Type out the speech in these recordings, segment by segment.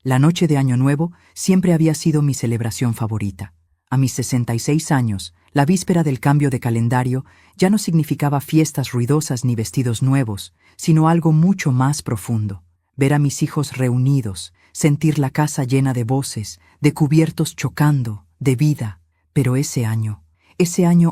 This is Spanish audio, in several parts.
La noche de Año Nuevo siempre había sido mi celebración favorita. A mis 66 años, la víspera del cambio de calendario ya no significaba fiestas ruidosas ni vestidos nuevos, sino algo mucho más profundo. Ver a mis hijos reunidos, sentir la casa llena de voces, de cubiertos chocando, de vida. Pero ese año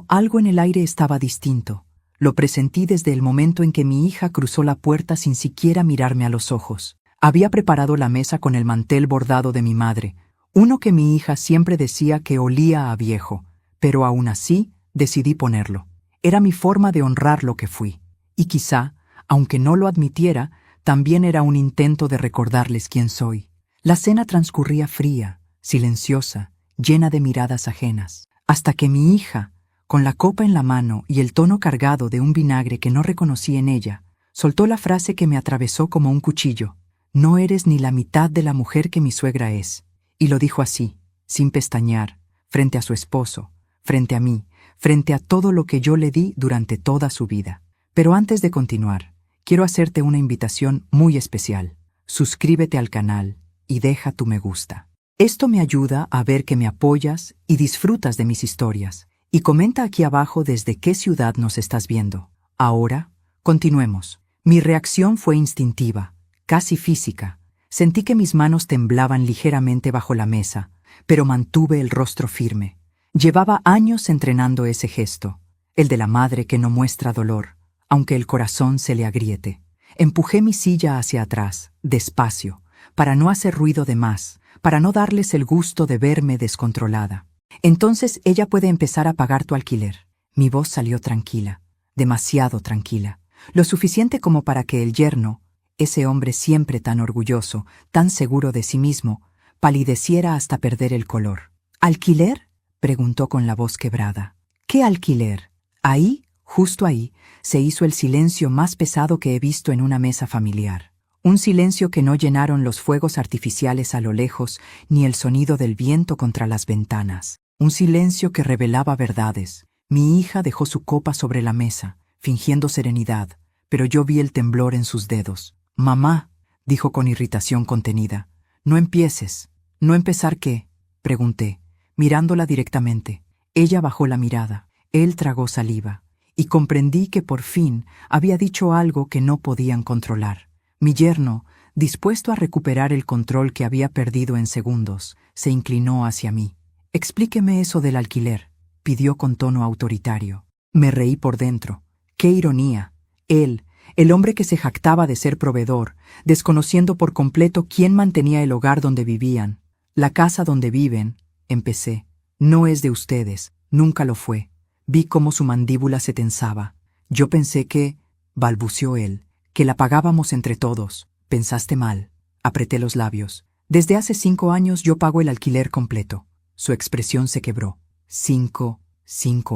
algo en el aire estaba distinto. Lo presentí desde el momento en que mi hija cruzó la puerta sin siquiera mirarme a los ojos. Había preparado la mesa con el mantel bordado de mi madre, uno que mi hija siempre decía que olía a viejo, pero aún así decidí ponerlo. Era mi forma de honrar lo que fui. Y quizá, aunque no lo admitiera, también era un intento de recordarles quién soy. La cena transcurría fría, silenciosa, llena de miradas ajenas, hasta que mi hija, con la copa en la mano y el tono cargado de un vinagre que no reconocí en ella, soltó la frase que me atravesó como un cuchillo. No eres ni la mitad de la mujer que mi suegra es. Y lo dijo así, sin pestañear, frente a su esposo, frente a mí, frente a todo lo que yo le di durante toda su vida. Pero antes de continuar, quiero hacerte una invitación muy especial. Suscríbete al canal y deja tu me gusta. Esto me ayuda a ver que me apoyas y disfrutas de mis historias. Y comenta aquí abajo desde qué ciudad nos estás viendo. Ahora, continuemos. Mi reacción fue instintiva, casi física. Sentí que mis manos temblaban ligeramente bajo la mesa, pero mantuve el rostro firme. Llevaba años entrenando ese gesto, el de la madre que no muestra dolor, aunque el corazón se le agriete. Empujé mi silla hacia atrás, despacio, para no hacer ruido de más, para no darles el gusto de verme descontrolada. Entonces ella puede empezar a pagar tu alquiler. Mi voz salió tranquila, demasiado tranquila, lo suficiente como para que el yerno, ese hombre siempre tan orgulloso, tan seguro de sí mismo, palideciera hasta perder el color. ¿Alquiler?, preguntó con la voz quebrada. ¿Qué alquiler? Ahí, justo ahí, se hizo el silencio más pesado que he visto en una mesa familiar. Un silencio que no llenaron los fuegos artificiales a lo lejos ni el sonido del viento contra las ventanas. Un silencio que revelaba verdades. Mi hija dejó su copa sobre la mesa, fingiendo serenidad, pero yo vi el temblor en sus dedos. «Mamá», dijo con irritación contenida, «no empieces». «¿No empezar qué?», pregunté, mirándola directamente. Ella bajó la mirada. Él tragó saliva, y comprendí que por fin había dicho algo que no podían controlar. Mi yerno, dispuesto a recuperar el control que había perdido en segundos, se inclinó hacia mí. «Explíqueme eso del alquiler», pidió con tono autoritario. Me reí por dentro. ¡Qué ironía! Él, el hombre que se jactaba de ser proveedor, desconociendo por completo quién mantenía el hogar donde vivían. «La casa donde viven», empecé, «no es de ustedes, nunca lo fue». Vi cómo su mandíbula se tensaba. «Yo pensé que», balbuceó él, «que la pagábamos entre todos». «Pensaste mal». Apreté los labios. «Desde hace 5 años yo pago el alquiler completo». Su expresión se quebró. ¿5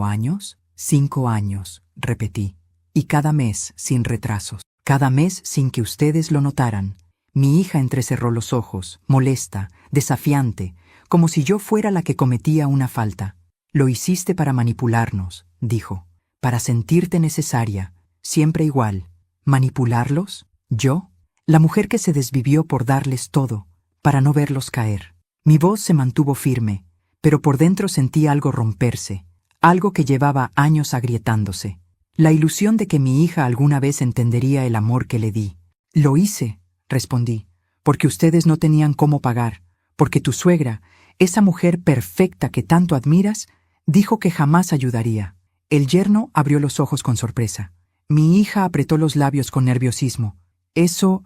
años? 5 años, repetí. Y cada mes sin retrasos. Cada mes sin que ustedes lo notaran. Mi hija entrecerró los ojos, molesta, desafiante, como si yo fuera la que cometía una falta. «Lo hiciste para manipularnos», dijo. «Para sentirte necesaria, siempre igual». ¿Manipularlos? ¿Yo? La mujer que se desvivió por darles todo, para no verlos caer. Mi voz se mantuvo firme, pero por dentro sentí algo romperse, algo que llevaba años agrietándose. La ilusión de que mi hija alguna vez entendería el amor que le di. «Lo hice», respondí, «porque ustedes no tenían cómo pagar, porque tu suegra, esa mujer perfecta que tanto admiras, dijo que jamás ayudaría». El yerno abrió los ojos con sorpresa. Mi hija apretó los labios con nerviosismo. Eso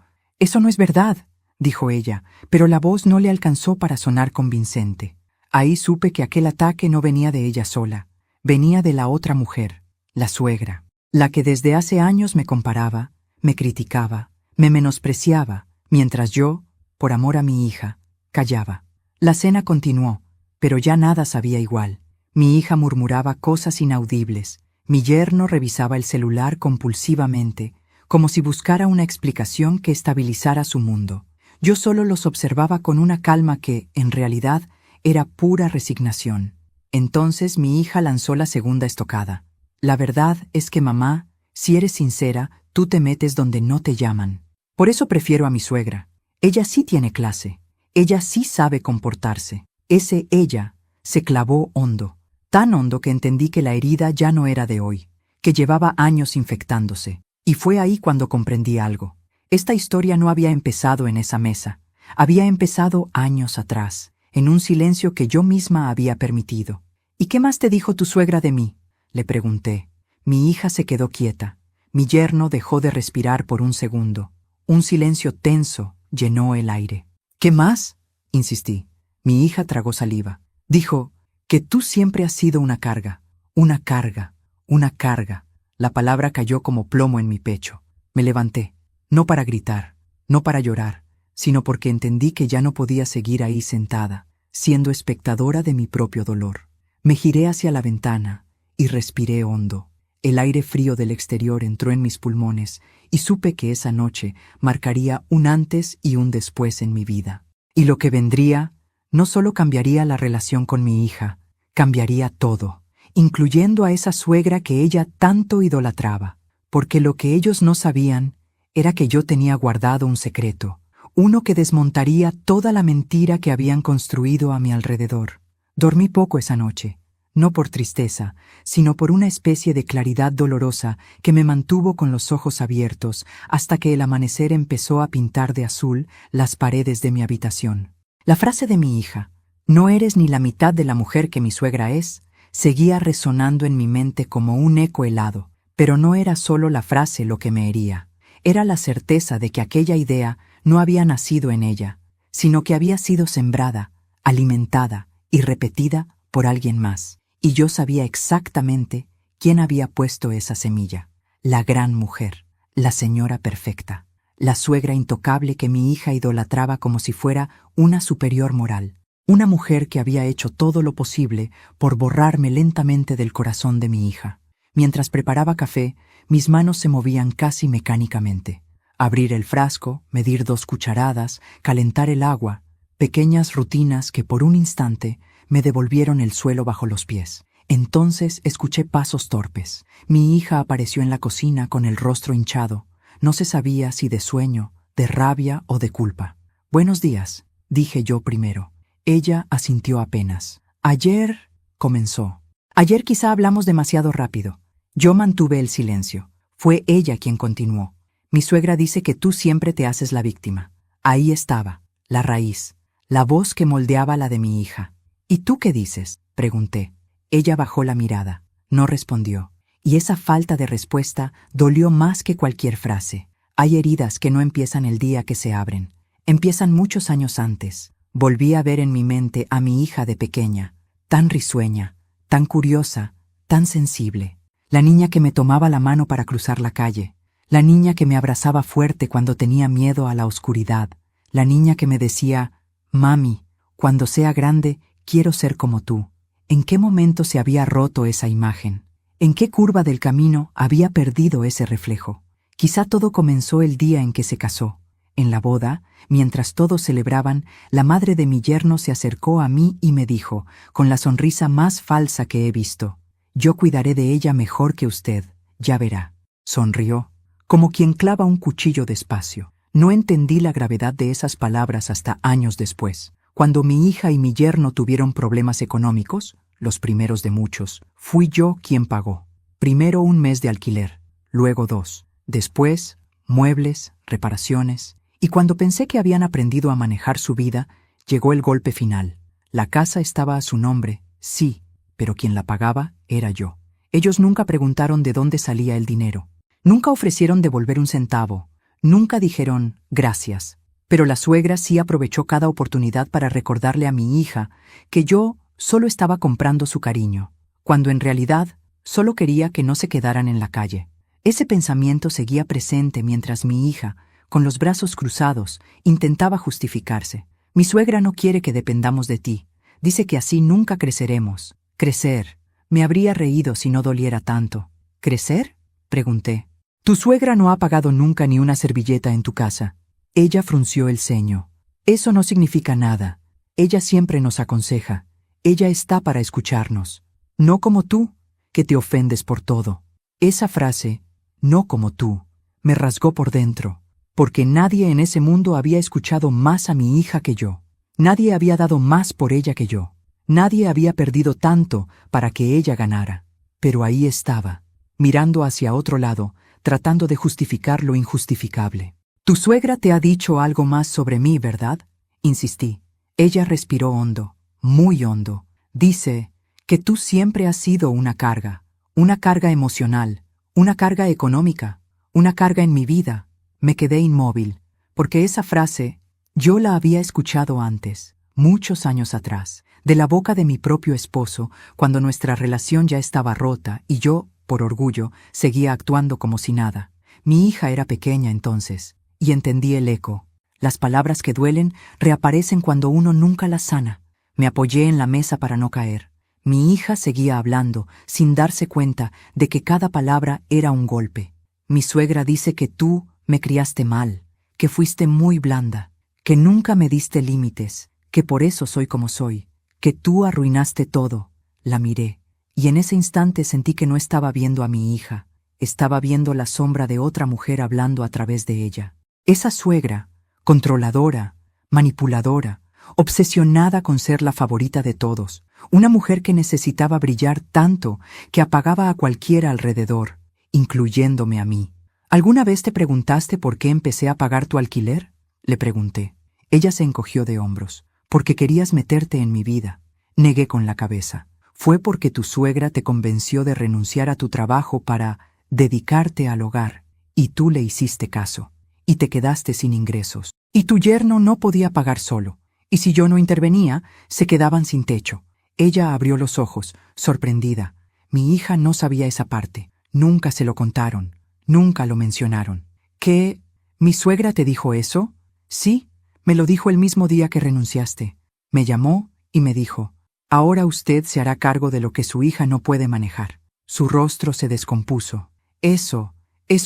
no es verdad», dijo ella, pero la voz no le alcanzó para sonar convincente. Ahí supe que aquel ataque no venía de ella sola, venía de la otra mujer, la suegra, la que desde hace años me comparaba, me criticaba, me menospreciaba, mientras yo, por amor a mi hija, callaba. La cena continuó, pero ya nada sabía igual. Mi hija murmuraba cosas inaudibles, mi yerno revisaba el celular compulsivamente, como si buscara una explicación que estabilizara su mundo. Yo solo los observaba con una calma que, en realidad, era pura resignación. Entonces mi hija lanzó la segunda estocada. «La verdad es que, mamá, si eres sincera, tú te metes donde no te llaman. Por eso prefiero a mi suegra. Ella sí tiene clase. Ella sí sabe comportarse. Ese ella se clavó hondo, tan hondo que entendí que la herida ya no era de hoy, que llevaba años infectándose. Y fue ahí cuando comprendí algo. Esta historia no había empezado en esa mesa. Había empezado años atrás, en un silencio que yo misma había permitido. ¿Y qué más te dijo tu suegra de mí?, le pregunté. Mi hija se quedó quieta. Mi yerno dejó de respirar por un segundo. Un silencio tenso llenó el aire. ¿Qué más?, insistí. Mi hija tragó saliva. Dijo que tú siempre has sido una carga, una carga, una carga. La palabra cayó como plomo en mi pecho. Me levanté, no para gritar, no para llorar, sino porque entendí que ya no podía seguir ahí sentada, siendo espectadora de mi propio dolor. Me giré hacia la ventana y respiré hondo. El aire frío del exterior entró en mis pulmones y supe que esa noche marcaría un antes y un después en mi vida. Y lo que vendría no solo cambiaría la relación con mi hija, cambiaría todo, incluyendo a esa suegra que ella tanto idolatraba, porque lo que ellos no sabían era que yo tenía guardado un secreto, uno que desmontaría toda la mentira que habían construido a mi alrededor. Dormí poco esa noche, no por tristeza, sino por una especie de claridad dolorosa que me mantuvo con los ojos abiertos hasta que el amanecer empezó a pintar de azul las paredes de mi habitación. La frase de mi hija, «No eres ni la mitad de la mujer que mi suegra es», seguía resonando en mi mente como un eco helado, pero no era solo la frase lo que me hería. Era la certeza de que aquella idea no había nacido en ella, sino que había sido sembrada, alimentada y repetida por alguien más. Y yo sabía exactamente quién había puesto esa semilla. La gran mujer, la señora perfecta, la suegra intocable que mi hija idolatraba como si fuera una superior moral. Una mujer que había hecho todo lo posible por borrarme lentamente del corazón de mi hija. Mientras preparaba café, mis manos se movían casi mecánicamente. Abrir el frasco, medir 2 cucharadas, calentar el agua, pequeñas rutinas que por un instante me devolvieron el suelo bajo los pies. Entonces escuché pasos torpes. Mi hija apareció en la cocina con el rostro hinchado. No se sabía si de sueño, de rabia o de culpa. «Buenos días», dije yo primero. Ella asintió apenas. «Ayer», comenzó. «Ayer quizá hablamos demasiado rápido». Yo mantuve el silencio. Fue ella quien continuó. «Mi suegra dice que tú siempre te haces la víctima». Ahí estaba, la raíz, la voz que moldeaba la de mi hija. «¿Y tú qué dices?», pregunté. Ella bajó la mirada, no respondió, y esa falta de respuesta dolió más que cualquier frase. Hay heridas que no empiezan el día que se abren, empiezan muchos años antes. Volví a ver en mi mente a mi hija de pequeña, tan risueña, tan curiosa, tan sensible. La niña que me tomaba la mano para cruzar la calle, la niña que me abrazaba fuerte cuando tenía miedo a la oscuridad, la niña que me decía, «Mami, cuando sea grande, quiero ser como tú». ¿En qué momento se había roto esa imagen? ¿En qué curva del camino había perdido ese reflejo? Quizá todo comenzó el día en que se casó. En la boda, mientras todos celebraban, la madre de mi yerno se acercó a mí y me dijo, con la sonrisa más falsa que he visto, «Yo cuidaré de ella mejor que usted, ya verá». Sonrió, como quien clava un cuchillo despacio. No entendí la gravedad de esas palabras hasta años después. Cuando mi hija y mi yerno tuvieron problemas económicos, los primeros de muchos, fui yo quien pagó. Primero 1 mes de alquiler, luego 2, después muebles, reparaciones, y cuando pensé que habían aprendido a manejar su vida, llegó el golpe final. La casa estaba a su nombre, sí, pero quien la pagaba era yo. Ellos nunca preguntaron de dónde salía el dinero, nunca ofrecieron devolver un centavo, nunca dijeron gracias. Pero la suegra sí aprovechó cada oportunidad para recordarle a mi hija que yo solo estaba comprando su cariño, cuando en realidad solo quería que no se quedaran en la calle. Ese pensamiento seguía presente mientras mi hija, con los brazos cruzados, intentaba justificarse. «Mi suegra no quiere que dependamos de ti. Dice que así nunca creceremos». «Crecer». Me habría reído si no doliera tanto. «¿Crecer?», pregunté. «Tu suegra no ha pagado nunca ni una servilleta en tu casa». Ella frunció el ceño. «Eso no significa nada. Ella siempre nos aconseja. Ella está para escucharnos. No como tú, que te ofendes por todo». Esa frase, «no como tú», me rasgó por dentro, porque nadie en ese mundo había escuchado más a mi hija que yo. Nadie había dado más por ella que yo. Nadie había perdido tanto para que ella ganara. Pero ahí estaba, mirando hacia otro lado, tratando de justificar lo injustificable. «Tu suegra te ha dicho algo más sobre mí, ¿verdad?», insistí. Ella respiró hondo, muy hondo. «Dice que tú siempre has sido una carga emocional, una carga económica, una carga en mi vida». Me quedé inmóvil, porque esa frase yo la había escuchado antes, muchos años atrás, de la boca de mi propio esposo, cuando nuestra relación ya estaba rota y yo, por orgullo, seguía actuando como si nada. Mi hija era pequeña entonces, y entendí el eco. Las palabras que duelen reaparecen cuando uno nunca las sana. Me apoyé en la mesa para no caer. Mi hija seguía hablando, sin darse cuenta de que cada palabra era un golpe. «Mi suegra dice que tú me criaste mal, que fuiste muy blanda, que nunca me diste límites, que por eso soy como soy, que tú arruinaste todo». La miré, y en ese instante sentí que no estaba viendo a mi hija, estaba viendo la sombra de otra mujer hablando a través de ella. Esa suegra, controladora, manipuladora, obsesionada con ser la favorita de todos, una mujer que necesitaba brillar tanto que apagaba a cualquiera alrededor, incluyéndome a mí. «¿Alguna vez te preguntaste por qué empecé a pagar tu alquiler?», le pregunté. Ella se encogió de hombros. «Porque querías meterte en mi vida», negué con la cabeza. «Fue porque tu suegra te convenció de renunciar a tu trabajo para dedicarte al hogar, y tú le hiciste caso, y te quedaste sin ingresos. Y tu yerno no podía pagar solo, y si yo no intervenía, se quedaban sin techo». Ella abrió los ojos, sorprendida. Mi hija no sabía esa parte. Nunca se lo contaron. Nunca lo mencionaron. «¿Qué? ¿Mi suegra te dijo eso?». «Sí, me lo dijo el mismo día que renunciaste. Me llamó y me dijo, ahora usted se hará cargo de lo que su hija no puede manejar». Su rostro se descompuso. Eso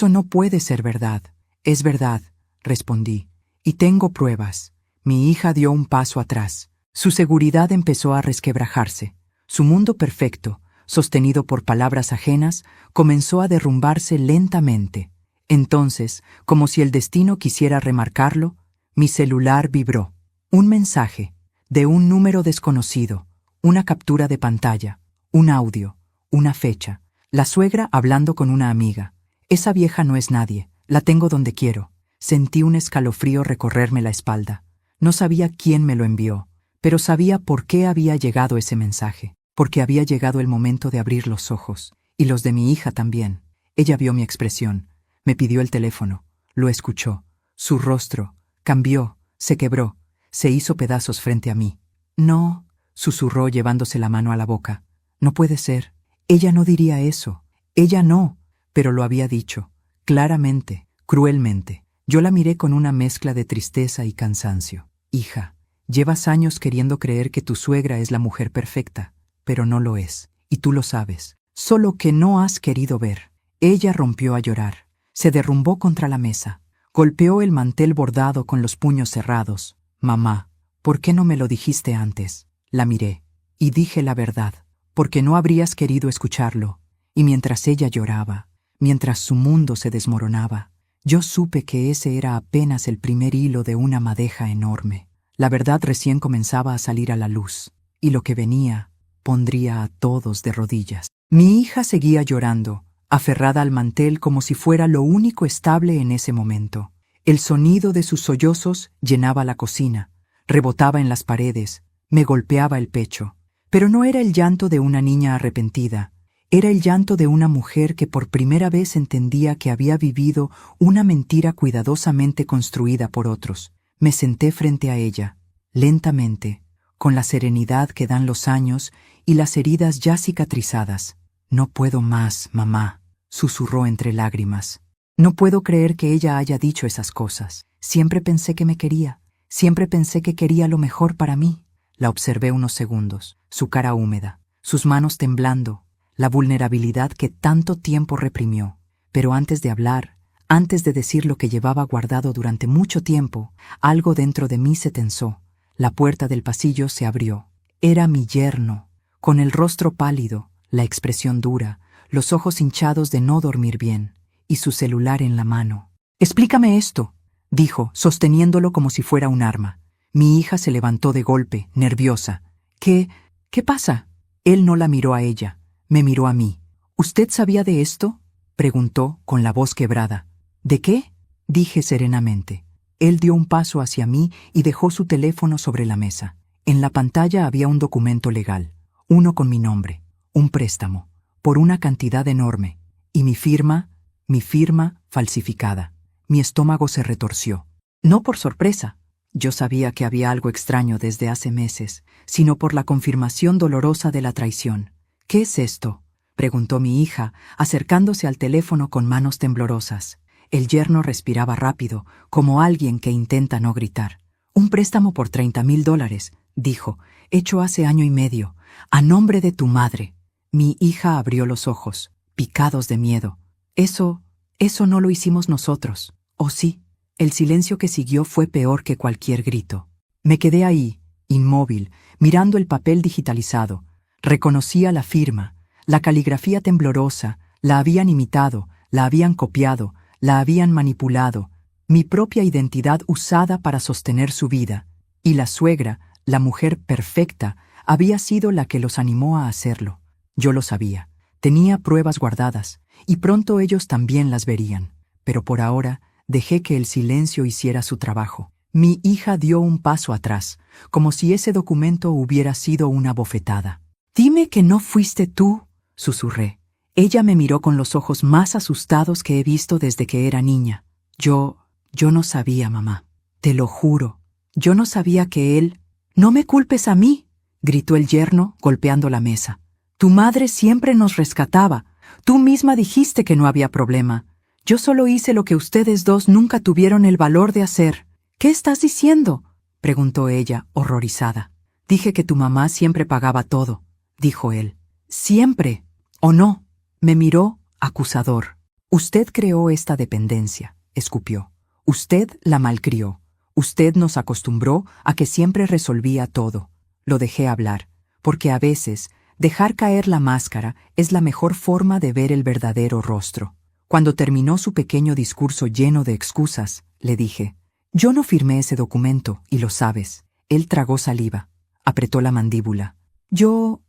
no puede ser verdad». «Es verdad», respondí, «y tengo pruebas». Mi hija dio un paso atrás. Su seguridad empezó a resquebrajarse. Su mundo perfecto, sostenido por palabras ajenas, comenzó a derrumbarse lentamente. Entonces, como si el destino quisiera remarcarlo, mi celular vibró. Un mensaje, de un número desconocido, una captura de pantalla, un audio, una fecha. La suegra hablando con una amiga. «Esa vieja no es nadie, la tengo donde quiero». Sentí un escalofrío recorrerme la espalda. No sabía quién me lo envió, pero sabía por qué había llegado ese mensaje. Porque había llegado el momento de abrir los ojos, y los de mi hija también. Ella vio mi expresión, me pidió el teléfono, lo escuchó. Su rostro cambió, se quebró, se hizo pedazos frente a mí. «No», susurró llevándose la mano a la boca. «No puede ser. Ella no diría eso. Ella no». Pero lo había dicho, claramente, cruelmente. Yo la miré con una mezcla de tristeza y cansancio. «Hija, llevas años queriendo creer que tu suegra es la mujer perfecta, pero no lo es, y tú lo sabes. Solo que no has querido ver». Ella rompió a llorar. Se derrumbó contra la mesa. Golpeó el mantel bordado con los puños cerrados. «Mamá, ¿por qué no me lo dijiste antes?». La miré, y dije la verdad, porque no habrías querido escucharlo. Y mientras ella lloraba, mientras su mundo se desmoronaba, yo supe que ese era apenas el primer hilo de una madeja enorme. La verdad recién comenzaba a salir a la luz, y lo que venía pondría a todos de rodillas. Mi hija seguía llorando, aferrada al mantel como si fuera lo único estable en ese momento. El sonido de sus sollozos llenaba la cocina, rebotaba en las paredes, me golpeaba el pecho. Pero no era el llanto de una niña arrepentida, era el llanto de una mujer que por primera vez entendía que había vivido una mentira cuidadosamente construida por otros. Me senté frente a ella, lentamente, con la serenidad que dan los años y las heridas ya cicatrizadas. «No puedo más, mamá», susurró entre lágrimas. «No puedo creer que ella haya dicho esas cosas. Siempre pensé que me quería, siempre pensé que quería lo mejor para mí». La observé unos segundos, su cara húmeda, sus manos temblando, la vulnerabilidad que tanto tiempo reprimió. Pero antes de hablar, antes de decir lo que llevaba guardado durante mucho tiempo, algo dentro de mí se tensó. La puerta del pasillo se abrió. Era mi yerno, con el rostro pálido, la expresión dura, los ojos hinchados de no dormir bien, y su celular en la mano. «Explícame esto», dijo, sosteniéndolo como si fuera un arma. Mi hija se levantó de golpe, nerviosa. ¿Qué pasa? Él no la miró a ella, me miró a mí. ¿Usted sabía de esto?, preguntó con la voz quebrada. ¿De qué?, dije serenamente. Él dio un paso hacia mí y dejó su teléfono sobre la mesa. En la pantalla había un documento legal, uno con mi nombre, un préstamo, por una cantidad enorme, y mi firma falsificada. Mi estómago se retorció. No por sorpresa. Yo sabía que había algo extraño desde hace meses, sino por la confirmación dolorosa de la traición. ¿Qué es esto?, preguntó mi hija, acercándose al teléfono con manos temblorosas. El yerno respiraba rápido, como alguien que intenta no gritar. Un préstamo por $30,000, dijo, hecho hace año y medio, a nombre de tu madre. Mi hija abrió los ojos, picados de miedo. Eso no lo hicimos nosotros. ¿O sí? El silencio que siguió fue peor que cualquier grito. Me quedé ahí, inmóvil, mirando el papel digitalizado. Reconocía la firma, la caligrafía temblorosa, la habían imitado, la habían copiado, la habían manipulado, mi propia identidad usada para sostener su vida. Y la suegra, la mujer perfecta, había sido la que los animó a hacerlo. Yo lo sabía. Tenía pruebas guardadas, y pronto ellos también las verían. Pero por ahora, dejé que el silencio hiciera su trabajo. Mi hija dio un paso atrás, como si ese documento hubiera sido una bofetada. «Dime que no fuiste tú», susurré. Ella me miró con los ojos más asustados que he visto desde que era niña. Yo no sabía, mamá. Te lo juro. Yo no sabía que él... «No me culpes a mí», gritó el yerno, golpeando la mesa. «Tu madre siempre nos rescataba. Tú misma dijiste que no había problema. Yo solo hice lo que ustedes dos nunca tuvieron el valor de hacer». «¿Qué estás diciendo?», preguntó ella, horrorizada. «Dije que tu mamá siempre pagaba todo», dijo él. «Siempre, ¿o no?». Me miró, acusador. «Usted creó esta dependencia», escupió. «Usted la malcrió. Usted nos acostumbró a que siempre resolvía todo». Lo dejé hablar, porque a veces dejar caer la máscara es la mejor forma de ver el verdadero rostro. Cuando terminó su pequeño discurso lleno de excusas, le dije: «Yo no firmé ese documento, y lo sabes». Él tragó saliva, apretó la mandíbula. Yo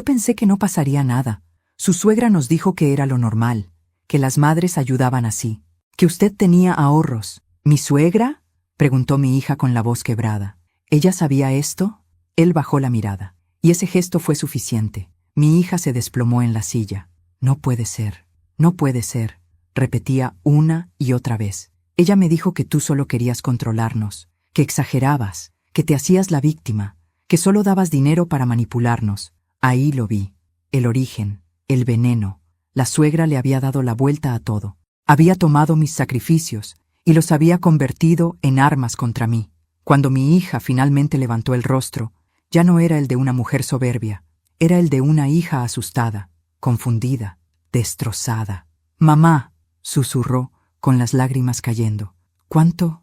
pensé que no pasaría nada. Su suegra nos dijo que era lo normal, que las madres ayudaban así, que usted tenía ahorros». «¿Mi suegra?», preguntó mi hija con la voz quebrada. «¿Ella sabía esto?». Él bajó la mirada, y ese gesto fue suficiente. Mi hija se desplomó en la silla. «No puede ser, no puede ser», repetía una y otra vez. «Ella me dijo que tú solo querías controlarnos, que exagerabas, que te hacías la víctima, que solo dabas dinero para manipularnos». Ahí lo vi. El origen, el veneno. La suegra le había dado la vuelta a todo. Había tomado mis sacrificios y los había convertido en armas contra mí. Cuando mi hija finalmente levantó el rostro, ya no era el de una mujer soberbia, era el de una hija asustada, confundida, destrozada. «Mamá», susurró, con las lágrimas cayendo. ¿Cuánto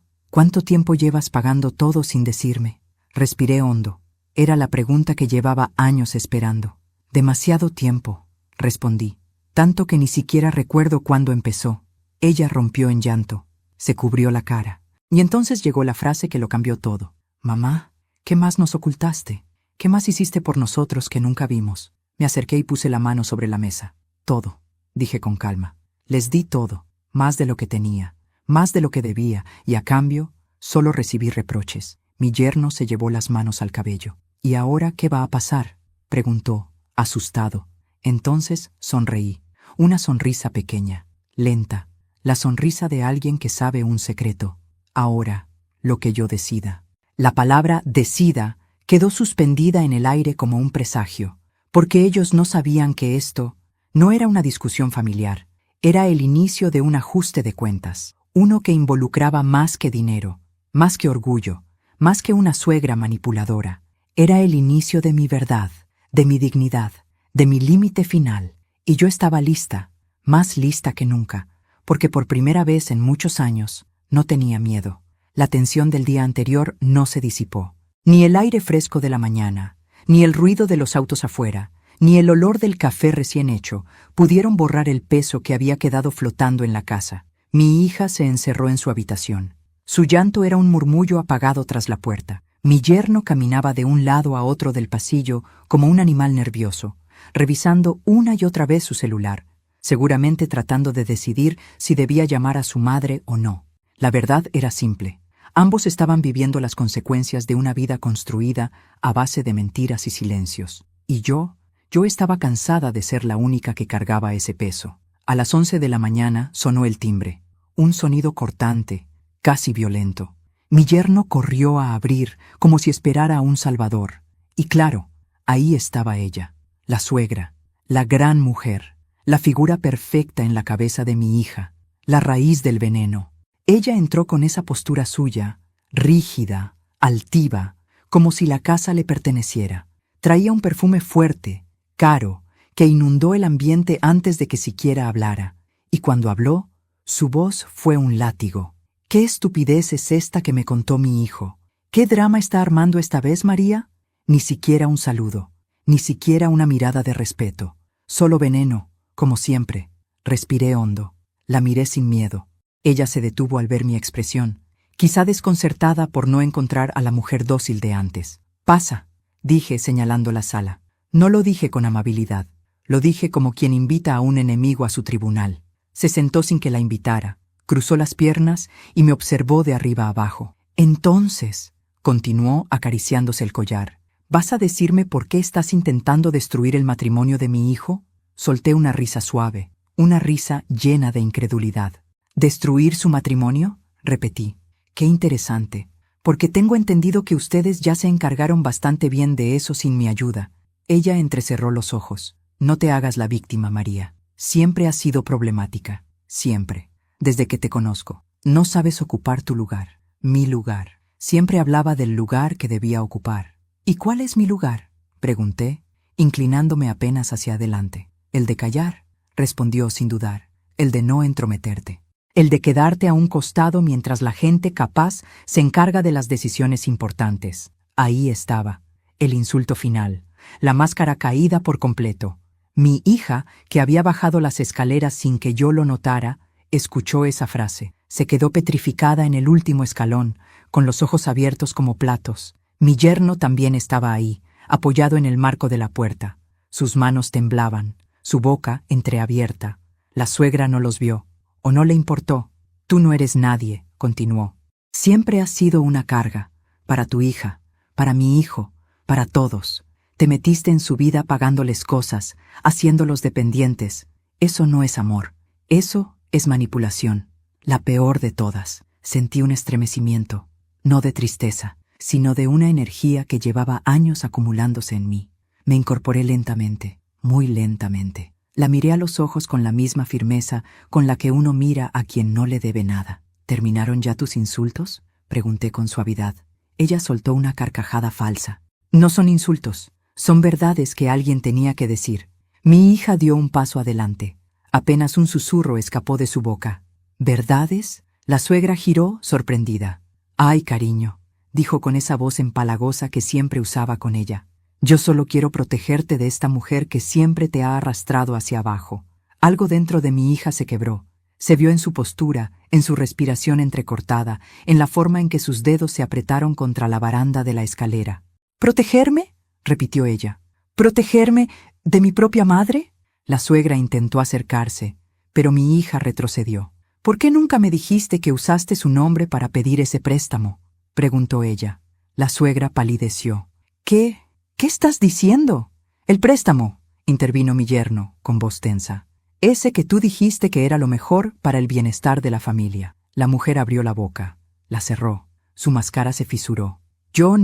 tiempo llevas pagando todo sin decirme?» Respiré hondo. Era la pregunta que llevaba años esperando. «Demasiado tiempo», respondí, «tanto que ni siquiera recuerdo cuándo empezó». Ella rompió en llanto, se cubrió la cara. Y entonces llegó la frase que lo cambió todo. «Mamá, ¿qué más nos ocultaste? ¿Qué más hiciste por nosotros que nunca vimos?». Me acerqué y puse la mano sobre la mesa. «Todo», dije con calma. «Les di todo, más de lo que tenía, más de lo que debía, y a cambio, solo recibí reproches». Mi yerno se llevó las manos al cabello. «¿Y ahora qué va a pasar?», preguntó, asustado. Entonces sonreí, una sonrisa pequeña, lenta, la sonrisa de alguien que sabe un secreto. «Ahora, lo que yo decida». La palabra «decida» quedó suspendida en el aire como un presagio, porque ellos no sabían que esto no era una discusión familiar, era el inicio de un ajuste de cuentas, uno que involucraba más que dinero, más que orgullo, más que una suegra manipuladora. Era el inicio de mi verdad, de mi dignidad, de mi límite final, y yo estaba lista, más lista que nunca, porque por primera vez en muchos años no tenía miedo. La tensión del día anterior no se disipó. Ni el aire fresco de la mañana, ni el ruido de los autos afuera, ni el olor del café recién hecho pudieron borrar el peso que había quedado flotando en la casa. Mi hija se encerró en su habitación. Su llanto era un murmullo apagado tras la puerta. Mi yerno caminaba de un lado a otro del pasillo como un animal nervioso, revisando una y otra vez su celular, seguramente tratando de decidir si debía llamar a su madre o no. La verdad era simple. Ambos estaban viviendo las consecuencias de una vida construida a base de mentiras y silencios. Y yo estaba cansada de ser la única que cargaba ese peso. A las 11 de la mañana sonó el timbre. Un sonido cortante, casi violento. Mi yerno corrió a abrir como si esperara a un salvador. Y claro, ahí estaba ella, la suegra, la gran mujer, la figura perfecta en la cabeza de mi hija, la raíz del veneno. Ella entró con esa postura suya, rígida, altiva, como si la casa le perteneciera. Traía un perfume fuerte, caro, que inundó el ambiente antes de que siquiera hablara. Y cuando habló, su voz fue un látigo. ¿Qué estupidez es esta que me contó mi hijo? ¿Qué drama está armando esta vez, María? Ni siquiera un saludo, ni siquiera una mirada de respeto. Solo veneno, como siempre. Respiré hondo. La miré sin miedo. Ella se detuvo al ver mi expresión, quizá desconcertada por no encontrar a la mujer dócil de antes. «Pasa», dije señalando la sala. No lo dije con amabilidad. Lo dije como quien invita a un enemigo a su tribunal. Se sentó sin que la invitara, cruzó las piernas y me observó de arriba abajo. «Entonces», continuó acariciándose el collar, «¿vas a decirme por qué estás intentando destruir el matrimonio de mi hijo?» Solté una risa suave, una risa llena de incredulidad. «¿Destruir su matrimonio?», repetí. «Qué interesante, porque tengo entendido que ustedes ya se encargaron bastante bien de eso sin mi ayuda». Ella entrecerró los ojos. «No te hagas la víctima, María. Siempre has sido problemática. Siempre. Desde que te conozco. No sabes ocupar tu lugar. Mi lugar. Siempre hablaba del lugar que debía ocupar». «¿Y cuál es mi lugar?», pregunté, inclinándome apenas hacia adelante. «El de callar», respondió sin dudar. «El de no entrometerte. El de quedarte a un costado mientras la gente capaz se encarga de las decisiones importantes». Ahí estaba, el insulto final, la máscara caída por completo. Mi hija, que había bajado las escaleras sin que yo lo notara, escuchó esa frase. Se quedó petrificada en el último escalón, con los ojos abiertos como platos. Mi yerno también estaba ahí, apoyado en el marco de la puerta. Sus manos temblaban, su boca entreabierta. La suegra no los vio, o no le importó. «Tú no eres nadie», continuó. «Siempre has sido una carga, para tu hija, para mi hijo, para todos. Te metiste en su vida pagándoles cosas, haciéndolos dependientes. Eso no es amor. Eso es manipulación. La peor de todas». Sentí un estremecimiento, no de tristeza, sino de una energía que llevaba años acumulándose en mí. Me incorporé lentamente, muy lentamente. La miré a los ojos con la misma firmeza con la que uno mira a quien no le debe nada. «¿Terminaron ya tus insultos?», pregunté con suavidad. Ella soltó una carcajada falsa. «No son insultos, son verdades que alguien tenía que decir». Mi hija dio un paso adelante. Apenas un susurro escapó de su boca. «¿Verdades?». La suegra giró, sorprendida. «Ay, cariño», dijo con esa voz empalagosa que siempre usaba con ella. «Yo solo quiero protegerte de esta mujer que siempre te ha arrastrado hacia abajo». Algo dentro de mi hija se quebró. Se vio en su postura, en su respiración entrecortada, en la forma en que sus dedos se apretaron contra la baranda de la escalera. «¿Protegerme?», repitió ella. «¿Protegerme de mi propia madre?». La suegra intentó acercarse, pero mi hija retrocedió. «¿Por qué nunca me dijiste que usaste su nombre para pedir ese préstamo?», preguntó ella. La suegra palideció. «¿Qué estás diciendo?». «El préstamo», intervino mi yerno, con voz tensa. «Ese que tú dijiste que era lo mejor para el bienestar de la familia». La mujer abrió la boca, la cerró, su máscara se fisuró. Yo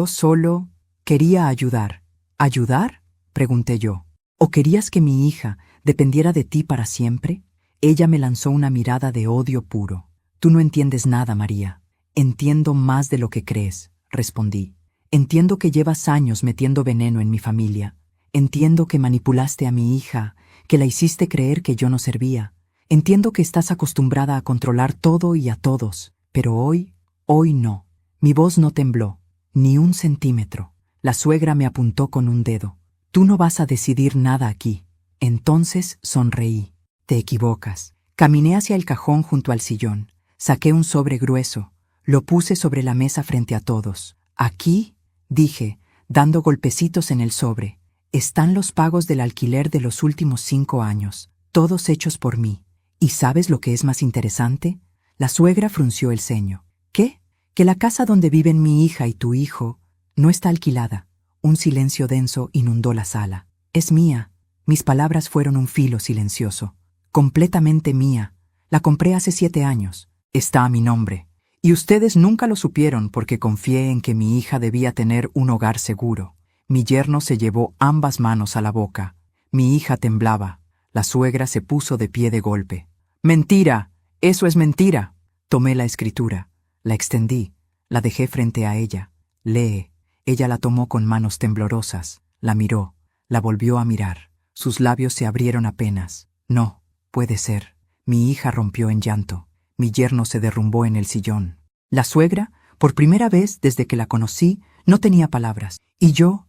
solo quería ayudar». «¿Ayudar?», pregunté yo. «¿O querías que mi hija dependiera de ti para siempre?». Ella me lanzó una mirada de odio puro. «Tú no entiendes nada, María». «Entiendo más de lo que crees», respondí. «Entiendo que llevas años metiendo veneno en mi familia. Entiendo que manipulaste a mi hija, que la hiciste creer que yo no servía. Entiendo que estás acostumbrada a controlar todo y a todos. Pero hoy no». Mi voz no tembló, ni un centímetro. La suegra me apuntó con un dedo. «Tú no vas a decidir nada aquí». Entonces sonreí. «Te equivocas». Caminé hacia el cajón junto al sillón. Saqué un sobre grueso. Lo puse sobre la mesa frente a todos. Aquí, dije, dando golpecitos en el sobre, están los pagos del alquiler de los últimos 5 años, todos hechos por mí. ¿Y sabes lo que es más interesante? La suegra frunció el ceño. ¿Qué? Que la casa donde viven mi hija y tu hijo no está alquilada. Un silencio denso inundó la sala. Es mía. Mis palabras fueron un filo silencioso. Completamente mía. La compré hace 7 años. Está a mi nombre. Y ustedes nunca lo supieron porque confié en que mi hija debía tener un hogar seguro. Mi yerno se llevó ambas manos a la boca. Mi hija temblaba. La suegra se puso de pie de golpe. ¡Mentira! ¡Eso es mentira! Tomé la escritura. La extendí. La dejé frente a ella. Lee. Ella la tomó con manos temblorosas. La miró. La volvió a mirar. Sus labios se abrieron apenas. No, puede ser. Mi hija rompió en llanto. Mi yerno se derrumbó en el sillón. La suegra, por primera vez desde que la conocí, no tenía palabras. Y yo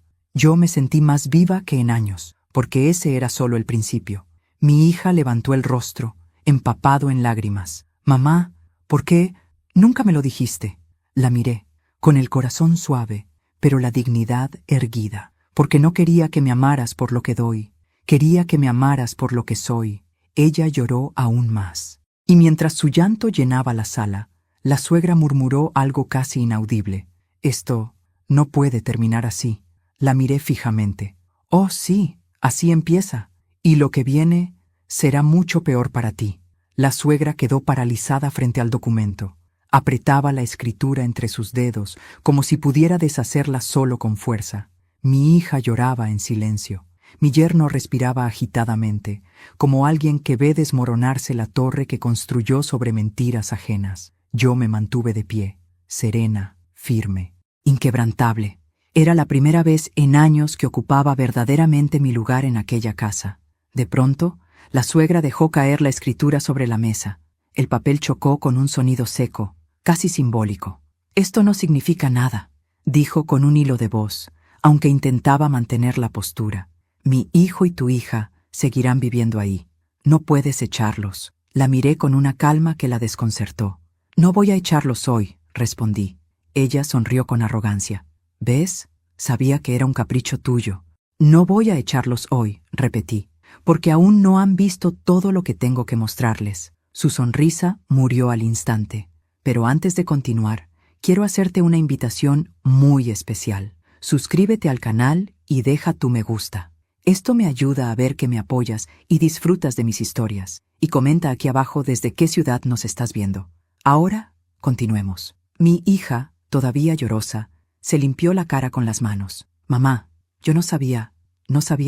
me sentí más viva que en años, porque ese era solo el principio. Mi hija levantó el rostro, empapado en lágrimas. Mamá, ¿por qué nunca me lo dijiste? La miré, con el corazón suave, pero la dignidad erguida, porque no quería que me amaras por lo que doy, quería que me amaras por lo que soy. Ella lloró aún más. Y mientras su llanto llenaba la sala, la suegra murmuró algo casi inaudible. Esto no puede terminar así. La miré fijamente. Oh, sí, así empieza. Y lo que viene será mucho peor para ti. La suegra quedó paralizada frente al documento. Apretaba la escritura entre sus dedos, como si pudiera deshacerla solo con fuerza. Mi hija lloraba en silencio. Mi yerno respiraba agitadamente, como alguien que ve desmoronarse la torre que construyó sobre mentiras ajenas. Yo me mantuve de pie, serena, firme, inquebrantable. Era la primera vez en años que ocupaba verdaderamente mi lugar en aquella casa. De pronto, la suegra dejó caer la escritura sobre la mesa. El papel chocó con un sonido seco, casi simbólico. «Esto no significa nada», dijo con un hilo de voz, aunque intentaba mantener la postura. «Mi hijo y tu hija seguirán viviendo ahí. No puedes echarlos». La miré con una calma que la desconcertó. «No voy a echarlos hoy», respondí. Ella sonrió con arrogancia. «¿Ves? Sabía que era un capricho tuyo». «No voy a echarlos hoy», repetí, «porque aún no han visto todo lo que tengo que mostrarles». Su sonrisa murió al instante. «Pero antes de continuar, quiero hacerte una invitación muy especial. Suscríbete al canal y deja tu me gusta. Esto me ayuda a ver que me apoyas y disfrutas de mis historias. Y comenta aquí abajo desde qué ciudad nos estás viendo. Ahora, continuemos». Mi hija, todavía llorosa, se limpió la cara con las manos. «Mamá, yo no sabía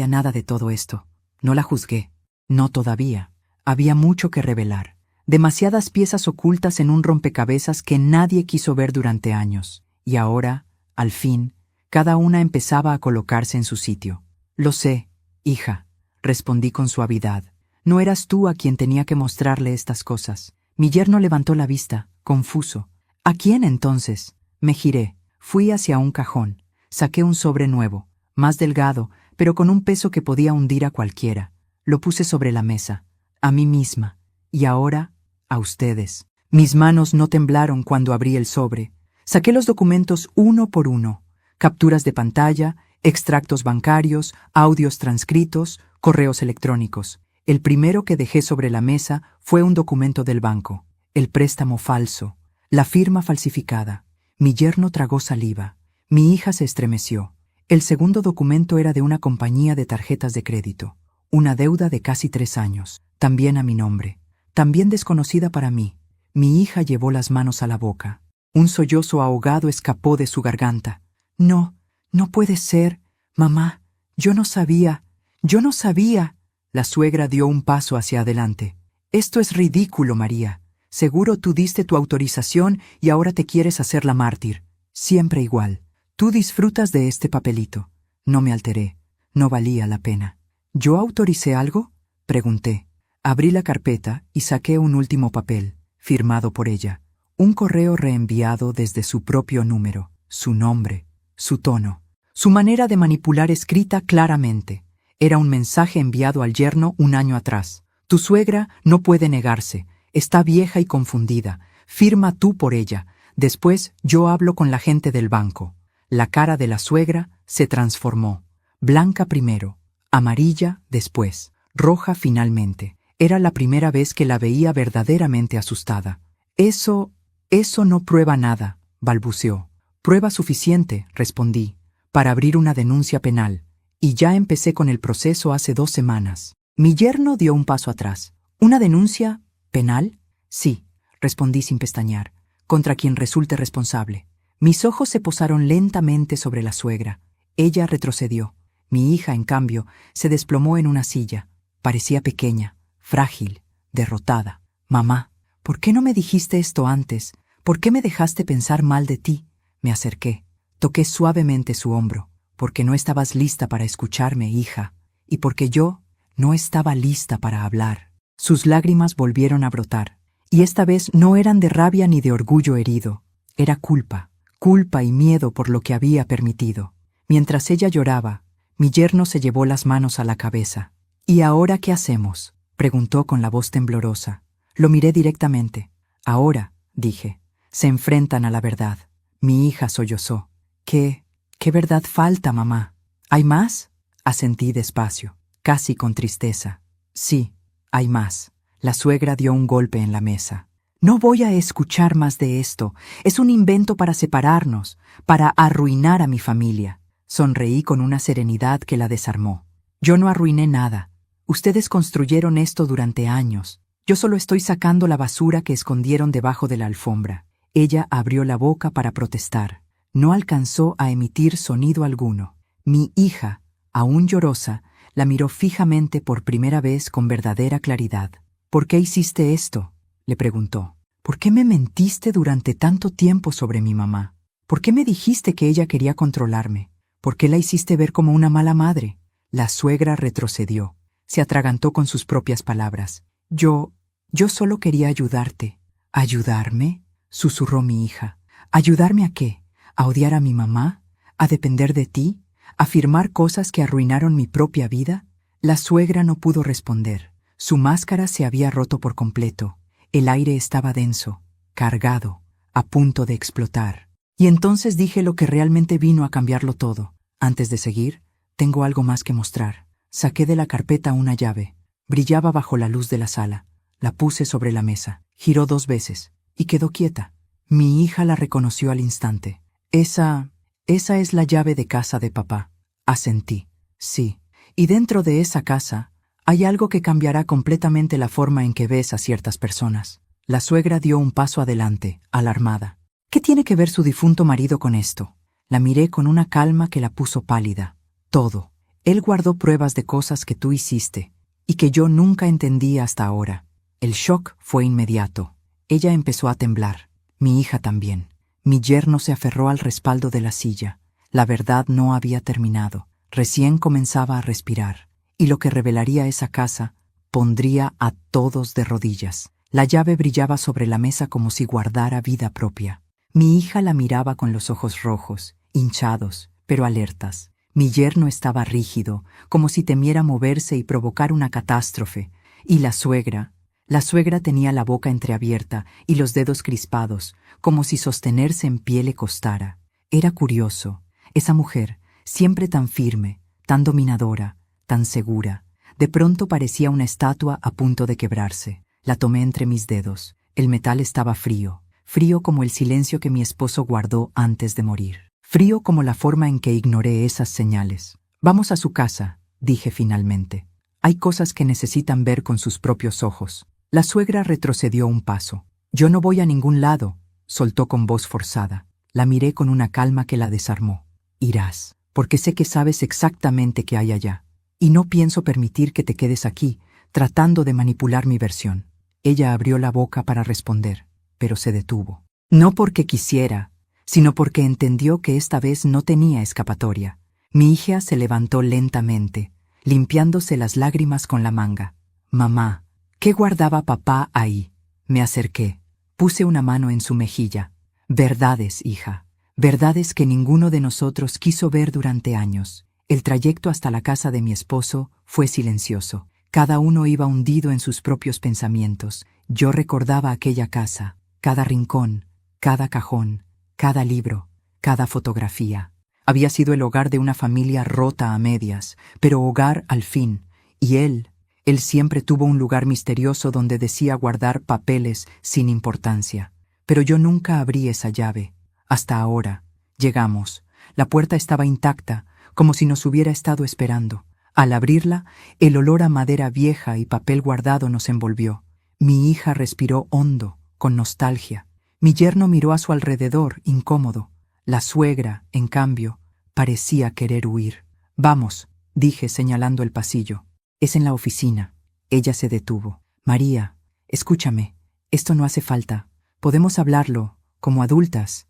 nada de todo esto. No la juzgué. No todavía. Había mucho que revelar. Demasiadas piezas ocultas en un rompecabezas que nadie quiso ver durante años. Y ahora, al fin, cada una empezaba a colocarse en su sitio. Lo sé, hija», respondí con suavidad. «No eras tú a quien tenía que mostrarle estas cosas». Mi yerno levantó la vista, confuso. «¿A quién entonces?» Me giré. Fui hacia un cajón. Saqué un sobre nuevo, más delgado, pero con un peso que podía hundir a cualquiera. Lo puse sobre la mesa. A mí misma. Y ahora, a ustedes. Mis manos no temblaron cuando abrí el sobre. Saqué los documentos uno por uno. Capturas de pantalla, extractos bancarios, audios transcritos, correos electrónicos. El primero que dejé sobre la mesa fue un documento del banco. El préstamo falso. La firma falsificada. Mi yerno tragó saliva. Mi hija se estremeció. El segundo documento era de una compañía de tarjetas de crédito. Una deuda de casi 3 años. También a mi nombre. También desconocida para mí. Mi hija llevó las manos a la boca. Un sollozo ahogado escapó de su garganta. «No, no puede ser. Mamá, yo no sabía. La suegra dio un paso hacia adelante. «Esto es ridículo, María. Seguro tú diste tu autorización y ahora te quieres hacer la mártir. Siempre igual. Tú disfrutas de este papelito». No me alteré. No valía la pena. «¿Yo autoricé algo?», pregunté. Abrí la carpeta y saqué un último papel, firmado por ella. Un correo reenviado desde su propio número, su nombre, su tono, su manera de manipular escrita claramente. Era un mensaje enviado al yerno un año atrás. «Tu suegra no puede negarse. Está vieja y confundida. Firma tú por ella. Después yo hablo con la gente del banco». La cara de la suegra se transformó. Blanca primero, amarilla después, roja finalmente. Era la primera vez que la veía verdaderamente asustada. Eso no prueba nada, balbuceó. Prueba suficiente, respondí, para abrir una denuncia penal. Y ya empecé con el proceso hace 2 semanas. Mi yerno dio un paso atrás. ¿Una denuncia penal? Sí, respondí sin pestañear, contra quien resulte responsable. Mis ojos se posaron lentamente sobre la suegra. Ella retrocedió. Mi hija, en cambio, se desplomó en una silla. Parecía pequeña, frágil, derrotada. Mamá, ¿por qué no me dijiste esto antes? ¿Por qué me dejaste pensar mal de ti? Me acerqué. Toqué suavemente su hombro. Porque no estabas lista para escucharme, hija, y porque yo no estaba lista para hablar. Sus lágrimas volvieron a brotar, y esta vez no eran de rabia ni de orgullo herido. Era culpa y miedo por lo que había permitido. Mientras ella lloraba, mi yerno se llevó las manos a la cabeza. ¿Y ahora qué hacemos?, preguntó con la voz temblorosa. Lo miré directamente. Ahora, dije, se enfrentan a la verdad. Mi hija sollozó. ¿Qué verdad falta, mamá? ¿Hay más? Asentí despacio, casi con tristeza. Sí, hay más. La suegra dio un golpe en la mesa. No voy a escuchar más de esto. Es un invento para separarnos, para arruinar a mi familia. Sonreí con una serenidad que la desarmó. Yo no arruiné nada. Ustedes construyeron esto durante años. Yo solo estoy sacando la basura que escondieron debajo de la alfombra. Ella abrió la boca para protestar. No alcanzó a emitir sonido alguno. Mi hija, aún llorosa, la miró fijamente por primera vez con verdadera claridad. ¿Por qué hiciste esto?, le preguntó. ¿Por qué me mentiste durante tanto tiempo sobre mi mamá? ¿Por qué me dijiste que ella quería controlarme? ¿Por qué la hiciste ver como una mala madre? La suegra retrocedió. Se atragantó con sus propias palabras. Yo solo quería ayudarte. ¿Ayudarme?, susurró mi hija. ¿Ayudarme a qué? ¿A odiar a mi mamá? ¿A depender de ti? ¿A afirmar cosas que arruinaron mi propia vida? La suegra no pudo responder. Su máscara se había roto por completo. El aire estaba denso, cargado, a punto de explotar. Y entonces dije lo que realmente vino a cambiarlo todo. Antes de seguir, tengo algo más que mostrar. Saqué de la carpeta una llave. Brillaba bajo la luz de la sala. La puse sobre la mesa. Giró 2 veces y quedó quieta. Mi hija la reconoció al instante. Esa es la llave de casa de papá. Asentí. Sí. Y dentro de esa casa hay algo que cambiará completamente la forma en que ves a ciertas personas. La suegra dio un paso adelante, alarmada. ¿Qué tiene que ver su difunto marido con esto? La miré con una calma que la puso pálida. Todo. Él guardó pruebas de cosas que tú hiciste y que yo nunca entendí hasta ahora. El shock fue inmediato. Ella empezó a temblar. Mi hija también. Mi yerno se aferró al respaldo de la silla. La verdad no había terminado. Recién comenzaba a respirar. Y lo que revelaría esa casa pondría a todos de rodillas. La llave brillaba sobre la mesa como si guardara vida propia. Mi hija la miraba con los ojos rojos, hinchados, pero alertas. Mi yerno estaba rígido, como si temiera moverse y provocar una catástrofe. Y la suegra tenía la boca entreabierta y los dedos crispados, como si sostenerse en pie le costara. Era curioso. Esa mujer, siempre tan firme, tan dominadora, tan segura, de pronto parecía una estatua a punto de quebrarse. La tomé entre mis dedos. El metal estaba frío, frío como el silencio que mi esposo guardó antes de morir. Frío como la forma en que ignoré esas señales. Vamos a su casa, dije finalmente. Hay cosas que necesitan ver con sus propios ojos. La suegra retrocedió un paso. Yo no voy a ningún lado, soltó con voz forzada. La miré con una calma que la desarmó. Irás, porque sé que sabes exactamente qué hay allá. Y no pienso permitir que te quedes aquí, tratando de manipular mi versión. Ella abrió la boca para responder, pero se detuvo. No porque quisiera, sino porque entendió que esta vez no tenía escapatoria. Mi hija se levantó lentamente, limpiándose las lágrimas con la manga. Mamá, ¿qué guardaba papá ahí? Me acerqué. Puse una mano en su mejilla. Verdades, hija. Verdades que ninguno de nosotros quiso ver durante años. El trayecto hasta la casa de mi esposo fue silencioso. Cada uno iba hundido en sus propios pensamientos. Yo recordaba aquella casa, cada rincón, cada cajón, cada libro, cada fotografía. Había sido el hogar de una familia rota a medias, pero hogar al fin, y él siempre tuvo un lugar misterioso donde decía guardar papeles sin importancia. Pero yo nunca abrí esa llave. Hasta ahora. Llegamos. La puerta estaba intacta, como si nos hubiera estado esperando. Al abrirla, el olor a madera vieja y papel guardado nos envolvió. Mi hija respiró hondo, con nostalgia. Mi yerno miró a su alrededor, incómodo. La suegra, en cambio, parecía querer huir. Vamos, dije señalando el pasillo. Es en la oficina. Ella se detuvo. María, escúchame. Esto no hace falta. Podemos hablarlo, como adultas,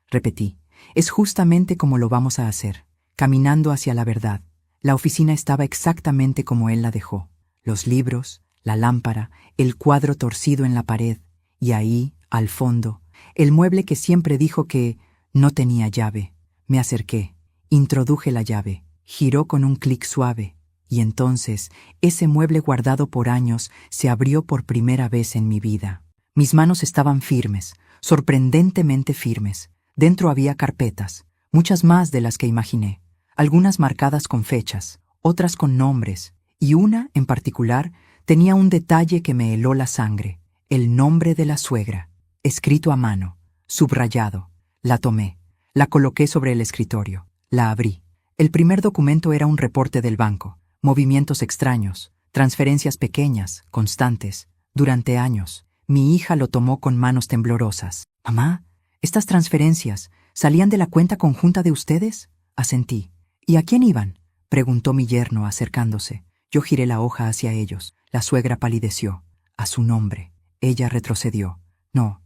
repetí. Es justamente como lo vamos a hacer, caminando hacia la verdad. La oficina estaba exactamente como él la dejó. Los libros, la lámpara, el cuadro torcido en la pared, y ahí, al fondo, el mueble que siempre dijo que no tenía llave. Me acerqué, introduje la llave, giró con un clic suave, y entonces ese mueble guardado por años se abrió por primera vez en mi vida. Mis manos estaban firmes, sorprendentemente firmes. Dentro había carpetas, muchas más de las que imaginé, algunas marcadas con fechas, otras con nombres, y una, en particular, tenía un detalle que me heló la sangre, el nombre de la suegra, escrito a mano, subrayado. La tomé, la coloqué sobre el escritorio, la abrí. El primer documento era un reporte del banco, movimientos extraños, transferencias pequeñas, constantes, durante años. Mi hija lo tomó con manos temblorosas. «Mamá, ¿estas transferencias salían de la cuenta conjunta de ustedes?» Asentí. «¿Y a quién iban?», preguntó mi yerno acercándose. Yo giré la hoja hacia ellos. La suegra palideció. «A su nombre». Ella retrocedió. «No,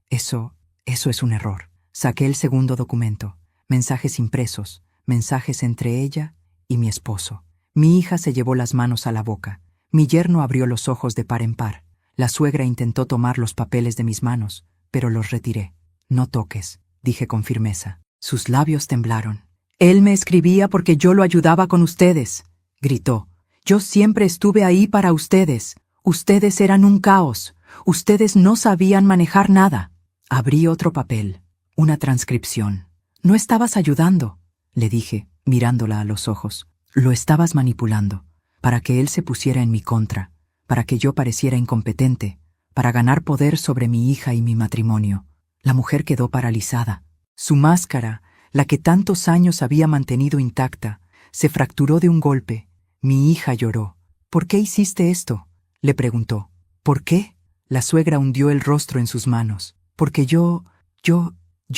eso es un error». Saqué el segundo documento. Mensajes impresos, mensajes entre ella y mi esposo. Mi hija se llevó las manos a la boca. Mi yerno abrió los ojos de par en par. La suegra intentó tomar los papeles de mis manos, pero los retiré. «No toques», dije con firmeza. Sus labios temblaron. «Él me escribía porque yo lo ayudaba con ustedes», gritó. «Yo siempre estuve ahí para ustedes. Ustedes eran un caos. Ustedes no sabían manejar nada». Abrí otro papel, una transcripción. «No estabas ayudando», le dije, mirándola a los ojos. «Lo estabas manipulando, para que él se pusiera en mi contra, para que yo pareciera incompetente, para ganar poder sobre mi hija y mi matrimonio». La mujer quedó paralizada. Su máscara, la que tantos años había mantenido intacta, se fracturó de un golpe. Mi hija lloró. «¿Por qué hiciste esto?», le preguntó. «¿Por qué?». La suegra hundió el rostro en sus manos. «Porque yo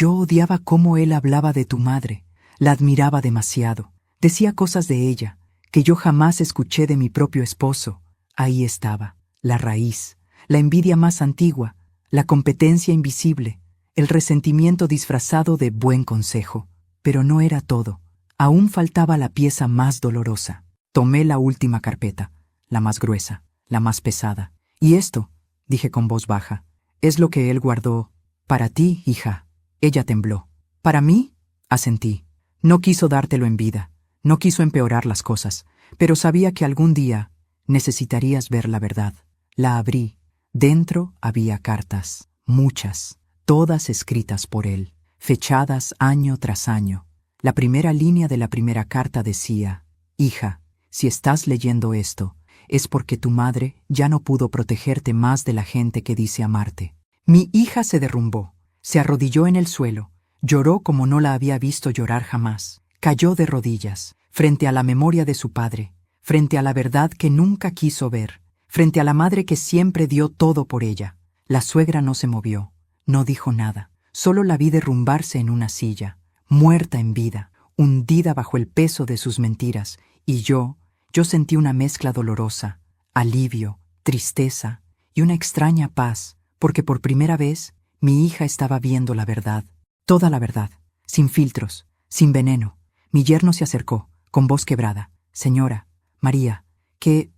odiaba cómo él hablaba de tu madre. La admiraba demasiado. Decía cosas de ella que yo jamás escuché de mi propio esposo. Ahí estaba, la raíz, la envidia más antigua, la competencia invisible, el resentimiento disfrazado de buen consejo. Pero no era todo. Aún faltaba la pieza más dolorosa». Tomé la última carpeta, la más gruesa, la más pesada. «Y esto», dije con voz baja, «es lo que él guardó para ti, hija». Ella tembló. «¿Para mí?», asentí. «No quiso dártelo en vida, no quiso empeorar las cosas, pero sabía que algún día necesitarías ver la verdad». La abrí. Dentro había cartas, muchas, todas escritas por él, fechadas año tras año. La primera línea de la primera carta decía: «Hija, si estás leyendo esto, es porque tu madre ya no pudo protegerte más de la gente que dice amarte». Mi hija se derrumbó, se arrodilló en el suelo, lloró como no la había visto llorar jamás. Cayó de rodillas, frente a la memoria de su padre, frente a la verdad que nunca quiso ver, frente a la madre que siempre dio todo por ella. La suegra no se movió, no dijo nada, solo la vi derrumbarse en una silla, muerta en vida, hundida bajo el peso de sus mentiras, y yo sentí una mezcla dolorosa, alivio, tristeza y una extraña paz, porque por primera vez mi hija estaba viendo la verdad, toda la verdad, sin filtros, sin veneno. Mi yerno se acercó, con voz quebrada. «Señora, María, ¿qué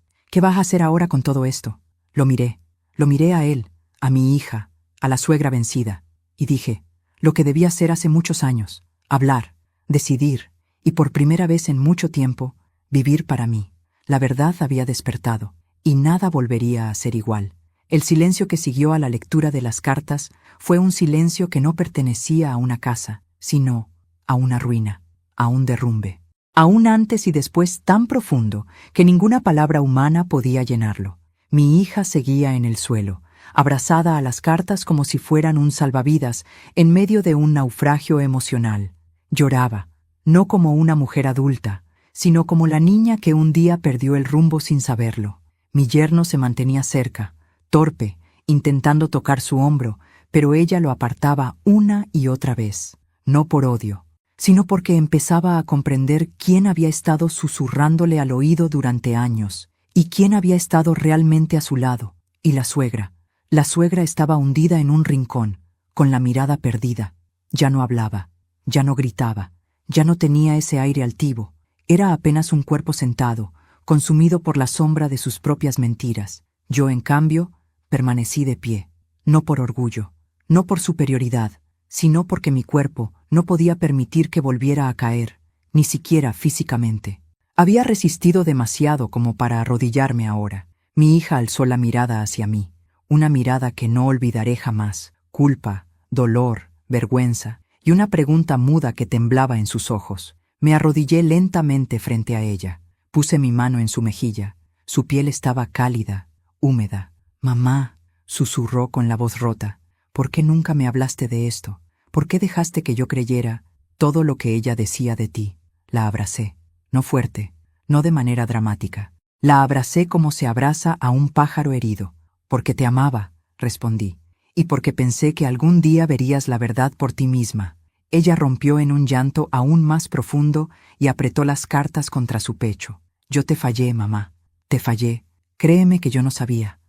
vas a hacer ahora con todo esto?». Lo miré a él, a mi hija, a la suegra vencida, y dije, lo que debía hacer hace muchos años: hablar, decidir, y por primera vez en mucho tiempo, vivir para mí. La verdad había despertado, y nada volvería a ser igual. El silencio que siguió a la lectura de las cartas fue un silencio que no pertenecía a una casa, sino a una ruina, a un derrumbe, a un antes y después tan profundo que ninguna palabra humana podía llenarlo. Mi hija seguía en el suelo, abrazada a las cartas como si fueran un salvavidas en medio de un naufragio emocional. Lloraba, no como una mujer adulta, sino como la niña que un día perdió el rumbo sin saberlo. Mi yerno se mantenía cerca, torpe, intentando tocar su hombro, pero ella lo apartaba una y otra vez, no por odio, sino porque empezaba a comprender quién había estado susurrándole al oído durante años, y quién había estado realmente a su lado. Y la suegra. La suegra estaba hundida en un rincón, con la mirada perdida. Ya no hablaba, ya no gritaba, ya no tenía ese aire altivo. Era apenas un cuerpo sentado, consumido por la sombra de sus propias mentiras. Yo, en cambio, permanecí de pie, no por orgullo, no por superioridad, sino porque mi cuerpo no podía permitir que volviera a caer, ni siquiera físicamente. Había resistido demasiado como para arrodillarme ahora. Mi hija alzó la mirada hacia mí, una mirada que no olvidaré jamás, culpa, dolor, vergüenza, y una pregunta muda que temblaba en sus ojos. Me arrodillé lentamente frente a ella, puse mi mano en su mejilla. Su piel estaba cálida, húmeda. «Mamá», susurró con la voz rota, «¿por qué nunca me hablaste de esto? ¿Por qué dejaste que yo creyera todo lo que ella decía de ti?» La abracé, no fuerte, no de manera dramática. La abracé como se abraza a un pájaro herido. «Porque te amaba», respondí, «y porque pensé que algún día verías la verdad por ti misma». Ella rompió en un llanto aún más profundo y apretó las cartas contra su pecho. «Yo te fallé, mamá, te fallé. Créeme que yo no sabía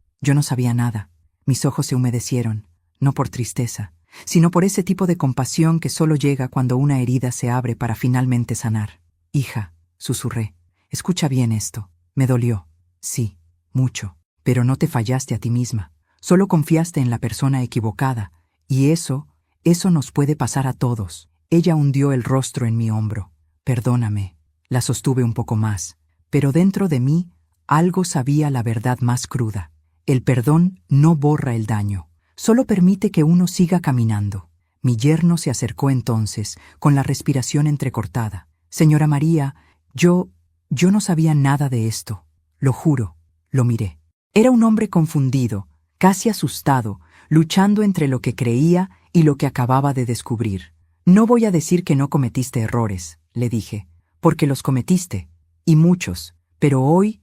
nada». Mis ojos se humedecieron, no por tristeza, sino por ese tipo de compasión que solo llega cuando una herida se abre para finalmente sanar. «Hija», susurré, «escucha bien esto. Me dolió, sí, mucho, pero no te fallaste a ti misma. Solo confiaste en la persona equivocada, y eso nos puede pasar a todos». Ella hundió el rostro en mi hombro. «Perdóname». La sostuve un poco más, pero dentro de mí algo sabía la verdad más cruda. El perdón no borra el daño, solo permite que uno siga caminando. Mi yerno se acercó entonces, con la respiración entrecortada. «Señora María, yo no sabía nada de esto. Lo juro». Lo miré. Era un hombre confundido, casi asustado, luchando entre lo que creía y lo que acababa de descubrir. «No voy a decir que no cometiste errores», le dije, «porque los cometiste, y muchos, pero hoy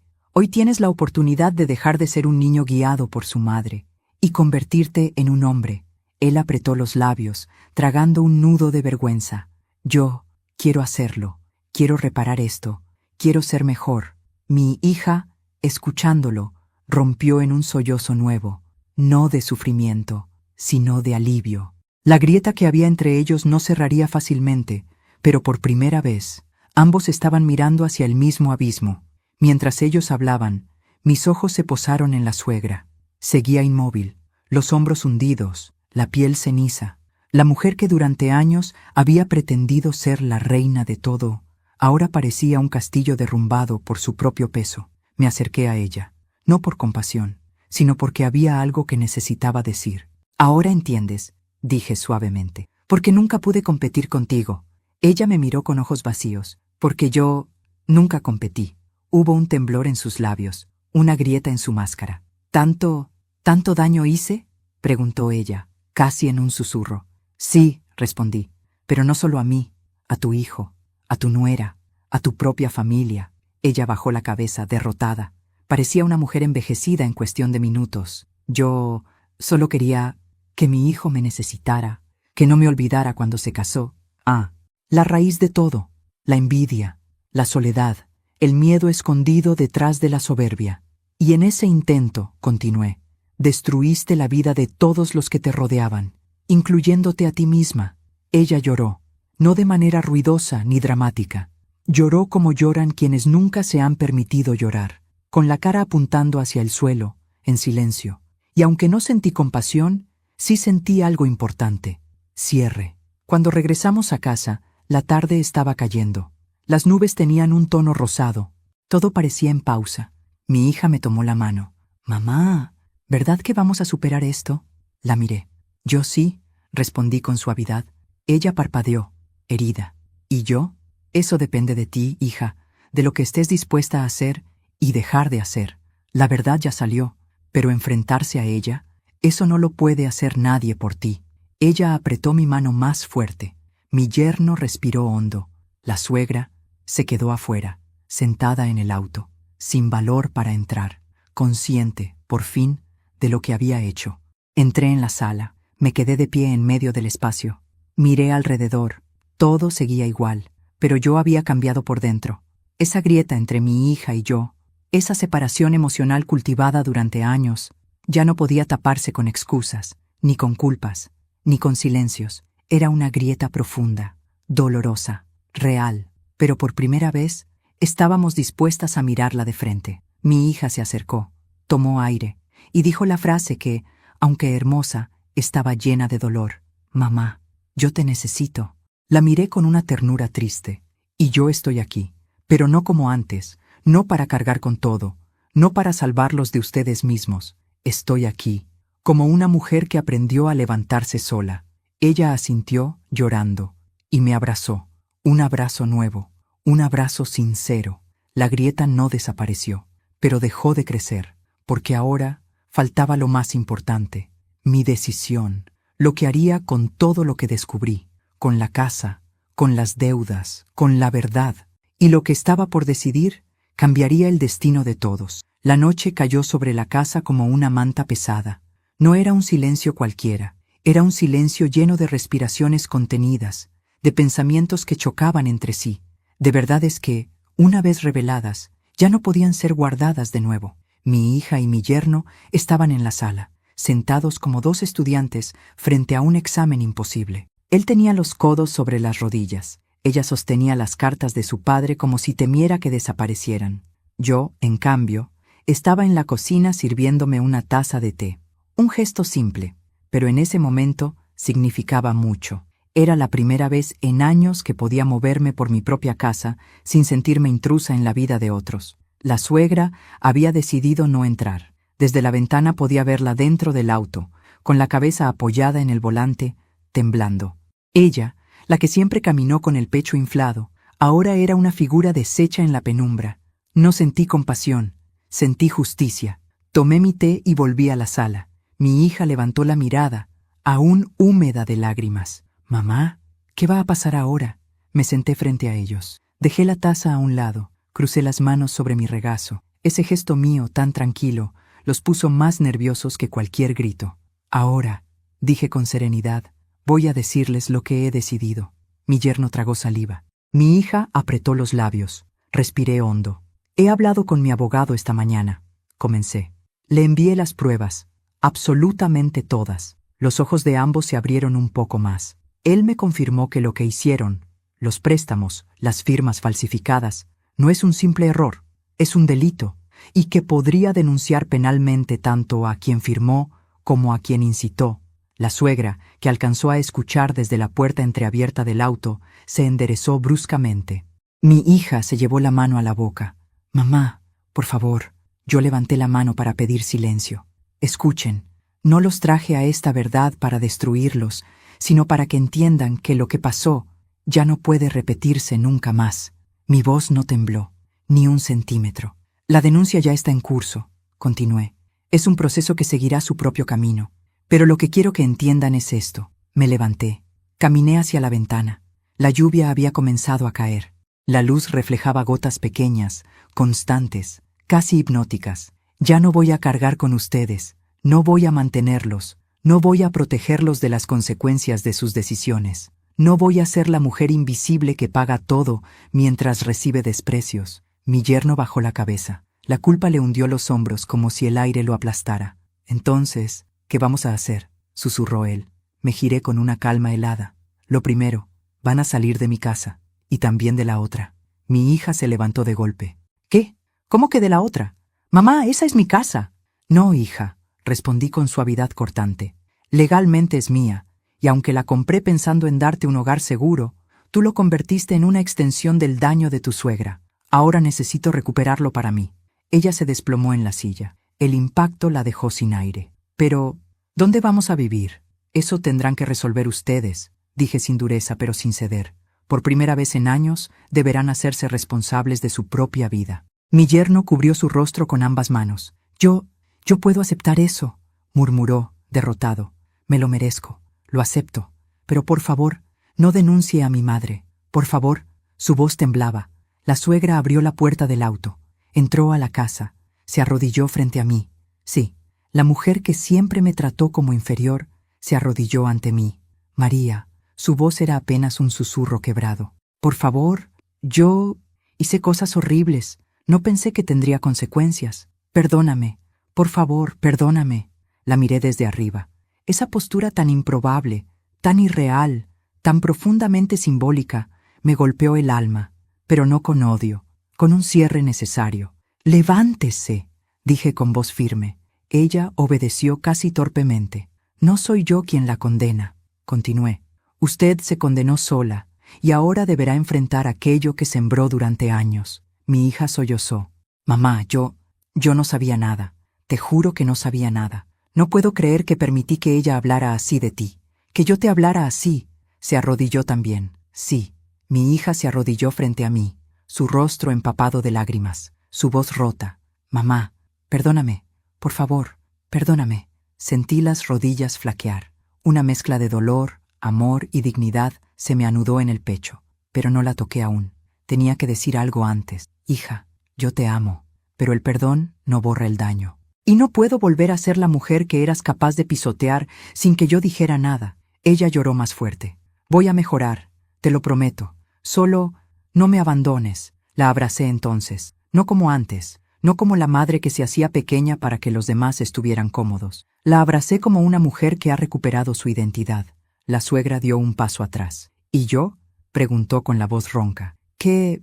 tienes la oportunidad de dejar de ser un niño guiado por su madre y convertirte en un hombre». Él apretó los labios, tragando un nudo de vergüenza. «Yo quiero hacerlo, quiero reparar esto, quiero ser mejor». Mi hija, escuchándolo, rompió en un sollozo nuevo, no de sufrimiento, sino de alivio. La grieta que había entre ellos no cerraría fácilmente, pero por primera vez, ambos estaban mirando hacia el mismo abismo. Mientras ellos hablaban, mis ojos se posaron en la suegra. Seguía inmóvil, los hombros hundidos, la piel ceniza. La mujer que durante años había pretendido ser la reina de todo, ahora parecía un castillo derrumbado por su propio peso. Me acerqué a ella, no por compasión, sino porque había algo que necesitaba decir. «Ahora entiendes», dije suavemente, «porque nunca pude competir contigo». Ella me miró con ojos vacíos, «porque yo nunca competí». Hubo un temblor en sus labios, una grieta en su máscara. ¿Tanto daño hice?», preguntó ella, casi en un susurro. «Sí», respondí, «pero no solo a mí, a tu hijo, a tu nuera, a tu propia familia». Ella bajó la cabeza, derrotada. Parecía una mujer envejecida en cuestión de minutos. «Yo solo quería que mi hijo me necesitara, que no me olvidara cuando se casó. La raíz de todo, la envidia, la soledad, el miedo escondido detrás de la soberbia. Y en ese intento», continué, «destruiste la vida de todos los que te rodeaban, incluyéndote a ti misma». Ella lloró, no de manera ruidosa ni dramática. Lloró como lloran quienes nunca se han permitido llorar, con la cara apuntando hacia el suelo, en silencio. Y aunque no sentí compasión, sí sentí algo importante: cierre. Cuando regresamos a casa, la tarde estaba cayendo. Las nubes tenían un tono rosado. Todo parecía en pausa. Mi hija me tomó la mano. «Mamá, ¿verdad que vamos a superar esto?». La miré. «Yo sí», respondí con suavidad. Ella parpadeó, herida. ¿Y yo? Eso depende de ti, hija, de lo que estés dispuesta a hacer y dejar de hacer. La verdad ya salió, pero enfrentarse a ella, eso no lo puede hacer nadie por ti. Ella apretó mi mano más fuerte. Mi yerno respiró hondo. La suegra se quedó afuera, sentada en el auto, sin valor para entrar, consciente, por fin, de lo que había hecho. Entré en la sala, me quedé de pie en medio del espacio. Miré alrededor. Todo seguía igual, pero yo había cambiado por dentro. Esa grieta entre mi hija y yo, esa separación emocional cultivada durante años, ya no podía taparse con excusas, ni con culpas, ni con silencios. Era una grieta profunda, dolorosa, real, pero por primera vez estábamos dispuestas a mirarla de frente. Mi hija se acercó, tomó aire, y dijo la frase que, aunque hermosa, estaba llena de dolor. «Mamá, yo te necesito». La miré con una ternura triste. «Y yo estoy aquí, pero no como antes, no para cargar con todo, no para salvarlos de ustedes mismos. Estoy aquí, como una mujer que aprendió a levantarse sola». Ella asintió, llorando, y me abrazó. Un abrazo nuevo, un abrazo sincero. La grieta no desapareció, pero dejó de crecer, porque ahora faltaba lo más importante, mi decisión, lo que haría con todo lo que descubrí, con la casa, con las deudas, con la verdad, y lo que estaba por decidir cambiaría el destino de todos. La noche cayó sobre la casa como una manta pesada. No era un silencio cualquiera, era un silencio lleno de respiraciones contenidas, de pensamientos que chocaban entre sí, de verdades que, una vez reveladas, ya no podían ser guardadas de nuevo. Mi hija y mi yerno estaban en la sala, sentados como dos estudiantes frente a un examen imposible. Él tenía los codos sobre las rodillas. Ella sostenía las cartas de su padre como si temiera que desaparecieran. Yo, en cambio, estaba en la cocina sirviéndome una taza de té. Un gesto simple, pero en ese momento significaba mucho. Era la primera vez en años que podía moverme por mi propia casa sin sentirme intrusa en la vida de otros. La suegra había decidido no entrar. Desde la ventana podía verla dentro del auto, con la cabeza apoyada en el volante, temblando. Ella, la que siempre caminó con el pecho inflado, ahora era una figura deshecha en la penumbra. No sentí compasión, sentí justicia. Tomé mi té y volví a la sala. Mi hija levantó la mirada, aún húmeda de lágrimas. «Mamá, ¿qué va a pasar ahora?» Me senté frente a ellos. Dejé la taza a un lado, crucé las manos sobre mi regazo. Ese gesto mío, tan tranquilo, los puso más nerviosos que cualquier grito. «Ahora», dije con serenidad, «voy a decirles lo que he decidido». Mi yerno tragó saliva. Mi hija apretó los labios. Respiré hondo. «He hablado con mi abogado esta mañana», comencé. Le envié las pruebas, absolutamente todas. Los ojos de ambos se abrieron un poco más. Él me confirmó que lo que hicieron, los préstamos, las firmas falsificadas, no es un simple error, es un delito, y que podría denunciar penalmente tanto a quien firmó como a quien incitó. La suegra, que alcanzó a escuchar desde la puerta entreabierta del auto, se enderezó bruscamente. Mi hija se llevó la mano a la boca. «Mamá, por favor». Yo levanté la mano para pedir silencio. «Escuchen, no los traje a esta verdad para destruirlos, sino para que entiendan que lo que pasó ya no puede repetirse nunca más». Mi voz no tembló, ni un centímetro. «La denuncia ya está en curso», continué. «Es un proceso que seguirá su propio camino. Pero lo que quiero que entiendan es esto». Me levanté. Caminé hacia la ventana. La lluvia había comenzado a caer. La luz reflejaba gotas pequeñas, constantes, casi hipnóticas. «Ya no voy a cargar con ustedes. No voy a mantenerlos. No voy a protegerlos de las consecuencias de sus decisiones. No voy a ser la mujer invisible que paga todo mientras recibe desprecios». Mi yerno bajó la cabeza. La culpa le hundió los hombros como si el aire lo aplastara. «Entonces, ¿qué vamos a hacer?», susurró él. Me giré con una calma helada. «Lo primero, van a salir de mi casa, y también de la otra». Mi hija se levantó de golpe. «¿Qué? ¿Cómo que de la otra? Mamá, esa es mi casa». «No, hija», respondí con suavidad cortante. «Legalmente es mía, y aunque la compré pensando en darte un hogar seguro, tú lo convertiste en una extensión del daño de tu suegra. Ahora necesito recuperarlo para mí». Ella se desplomó en la silla. El impacto la dejó sin aire. «Pero, ¿dónde vamos a vivir? Eso tendrán que resolver ustedes», dije sin dureza pero sin ceder. Por primera vez en años, deberán hacerse responsables de su propia vida. Mi yerno cubrió su rostro con ambas manos. Yo puedo aceptar eso, murmuró, derrotado. Me lo merezco, lo acepto. Pero por favor, no denuncie a mi madre. Por favor. Su voz temblaba. La suegra abrió la puerta del auto. Entró a la casa. Se arrodilló frente a mí. Sí, la mujer que siempre me trató como inferior, se arrodilló ante mí. María. Su voz era apenas un susurro quebrado. Por favor, yo hice cosas horribles. No pensé que tendría consecuencias. Perdóname. Por favor, perdóname. La miré desde arriba. Esa postura tan improbable, tan irreal, tan profundamente simbólica, me golpeó el alma, pero no con odio, con un cierre necesario. «Levántese», dije con voz firme. Ella obedeció casi torpemente. «No soy yo quien la condena», continué. «Usted se condenó sola, y ahora deberá enfrentar aquello que sembró durante años». Mi hija sollozó. «Mamá, yo no sabía nada. Te juro que no sabía nada. No puedo creer que permití que ella hablara así de ti. Que yo te hablara así». Se arrodilló también. Sí, mi hija se arrodilló frente a mí, su rostro empapado de lágrimas, su voz rota. «Mamá, perdóname, por favor, perdóname». Sentí las rodillas flaquear. Una mezcla de dolor, amor y dignidad se me anudó en el pecho, pero no la toqué aún. Tenía que decir algo antes. «Hija, yo te amo, pero el perdón no borra el daño. Y no puedo volver a ser la mujer que eras capaz de pisotear sin que yo dijera nada». Ella lloró más fuerte. «Voy a mejorar, te lo prometo. Solo no me abandones». La abracé entonces, no como antes, no como la madre que se hacía pequeña para que los demás estuvieran cómodos. La abracé como una mujer que ha recuperado su identidad. La suegra dio un paso atrás. «¿Y yo?», preguntó con la voz ronca. ¿Qué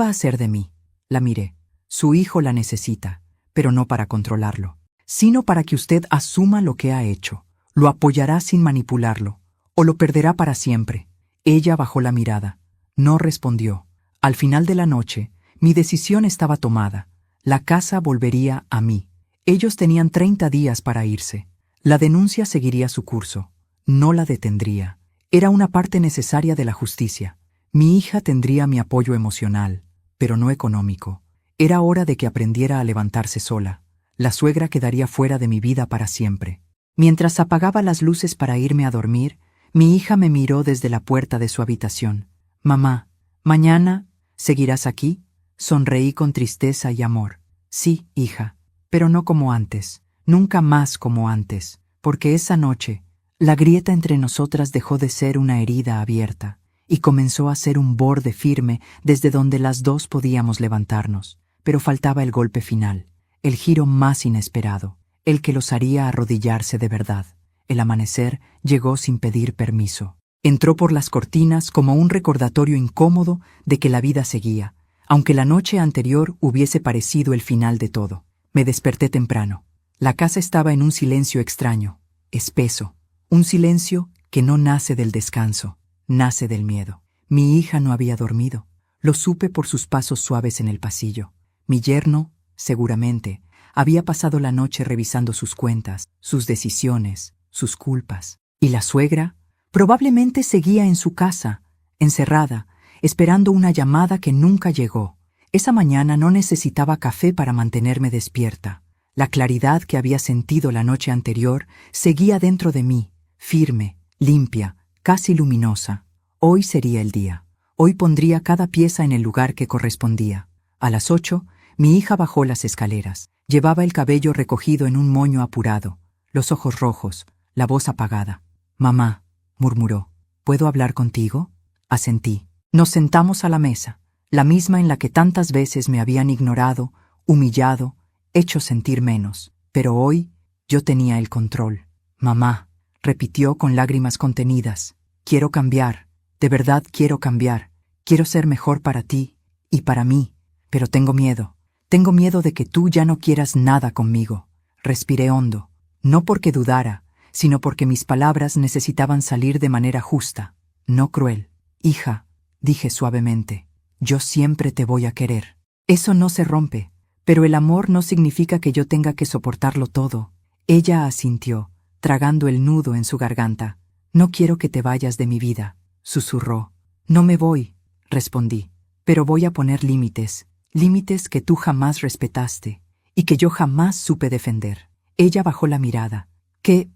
va a hacer de mí?» La miré. «Su hijo la necesita, pero no para controlarlo, sino para que usted asuma lo que ha hecho. Lo apoyará sin manipularlo, o lo perderá para siempre». Ella bajó la mirada. No respondió. Al final de la noche, mi decisión estaba tomada. La casa volvería a mí. Ellos tenían 30 días para irse. La denuncia seguiría su curso. No la detendría. Era una parte necesaria de la justicia. Mi hija tendría mi apoyo emocional, pero no económico. Era hora de que aprendiera a levantarse sola. La suegra quedaría fuera de mi vida para siempre. Mientras apagaba las luces para irme a dormir, mi hija me miró desde la puerta de su habitación. «Mamá, ¿mañana seguirás aquí?». Sonreí con tristeza y amor. «Sí, hija, pero no como antes, nunca más como antes, porque esa noche, la grieta entre nosotras dejó de ser una herida abierta y comenzó a ser un borde firme desde donde las dos podíamos levantarnos. Pero faltaba el golpe final, el giro más inesperado, el que los haría arrodillarse de verdad. El amanecer llegó sin pedir permiso. Entró por las cortinas como un recordatorio incómodo de que la vida seguía, aunque la noche anterior hubiese parecido el final de todo. Me desperté temprano. La casa estaba en un silencio extraño, espeso, un silencio que no nace del descanso, nace del miedo. Mi hija no había dormido. Lo supe por sus pasos suaves en el pasillo. Mi yerno, seguramente, había pasado la noche revisando sus cuentas, sus decisiones, sus culpas. Y la suegra probablemente seguía en su casa, encerrada, esperando una llamada que nunca llegó. Esa mañana no necesitaba café para mantenerme despierta. La claridad que había sentido la noche anterior seguía dentro de mí, firme, limpia, casi luminosa. Hoy sería el día. Hoy pondría cada pieza en el lugar que correspondía. A las 8, mi hija bajó las escaleras. Llevaba el cabello recogido en un moño apurado, los ojos rojos, la voz apagada. «Mamá», murmuró, «¿puedo hablar contigo?». Asentí. Nos sentamos a la mesa, la misma en la que tantas veces me habían ignorado, humillado, hecho sentir menos. Pero hoy yo tenía el control. «Mamá», repitió con lágrimas contenidas, «quiero cambiar, de verdad quiero cambiar. Quiero ser mejor para ti y para mí, pero tengo miedo. Tengo miedo de que tú ya no quieras nada conmigo». Respiré hondo, no porque dudara, sino porque mis palabras necesitaban salir de manera justa, no cruel. «Hija», dije suavemente, «yo siempre te voy a querer. Eso no se rompe, pero el amor no significa que yo tenga que soportarlo todo». Ella asintió, tragando el nudo en su garganta. «No quiero que te vayas de mi vida», susurró. No me voy, respondí, pero voy a poner límites, límites que tú jamás respetaste y que yo jamás supe defender. Ella bajó la mirada. ¿Qué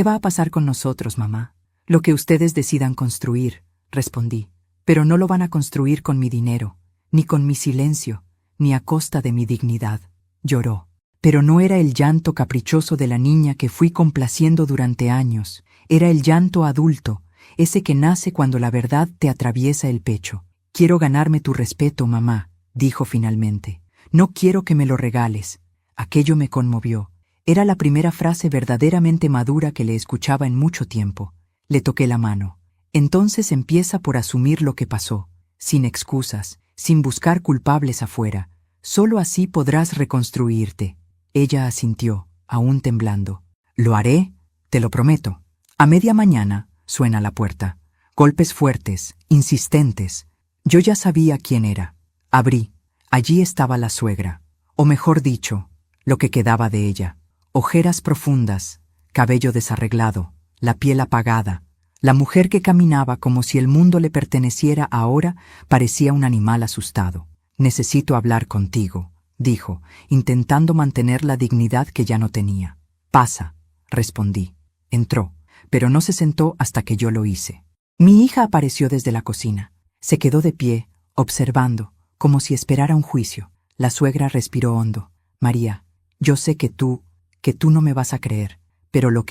va a pasar con nosotros, mamá? Lo que ustedes decidan construir, respondí, pero no lo van a construir con mi dinero, ni con mi silencio, ni a costa de mi dignidad. Lloró. Pero no era el llanto caprichoso de la niña que fui complaciendo durante años, era el llanto adulto, ese que nace cuando la verdad te atraviesa el pecho. Quiero ganarme tu respeto, mamá, dijo finalmente. No quiero que me lo regales. Aquello me conmovió. Era la primera frase verdaderamente madura que le escuchaba en mucho tiempo. Le toqué la mano. Entonces empieza por asumir lo que pasó, sin excusas, sin buscar culpables afuera. Solo así podrás reconstruirte. Ella asintió, aún temblando. Lo haré, te lo prometo. A media mañana suena la puerta. Golpes fuertes, insistentes. Yo ya sabía quién era. Abrí. Allí estaba la suegra. O mejor dicho, lo que quedaba de ella. Ojeras profundas, cabello desarreglado, la piel apagada. La mujer que caminaba como si el mundo le perteneciera ahora parecía un animal asustado. Necesito hablar contigo, dijo, intentando mantener la dignidad que ya no tenía. Pasa, respondí. Entró, pero no se sentó hasta que yo lo hice. Mi hija apareció desde la cocina. Se quedó de pie, observando, como si esperara un juicio. La suegra respiró hondo. María, yo sé que tú no me vas a creer, pero lo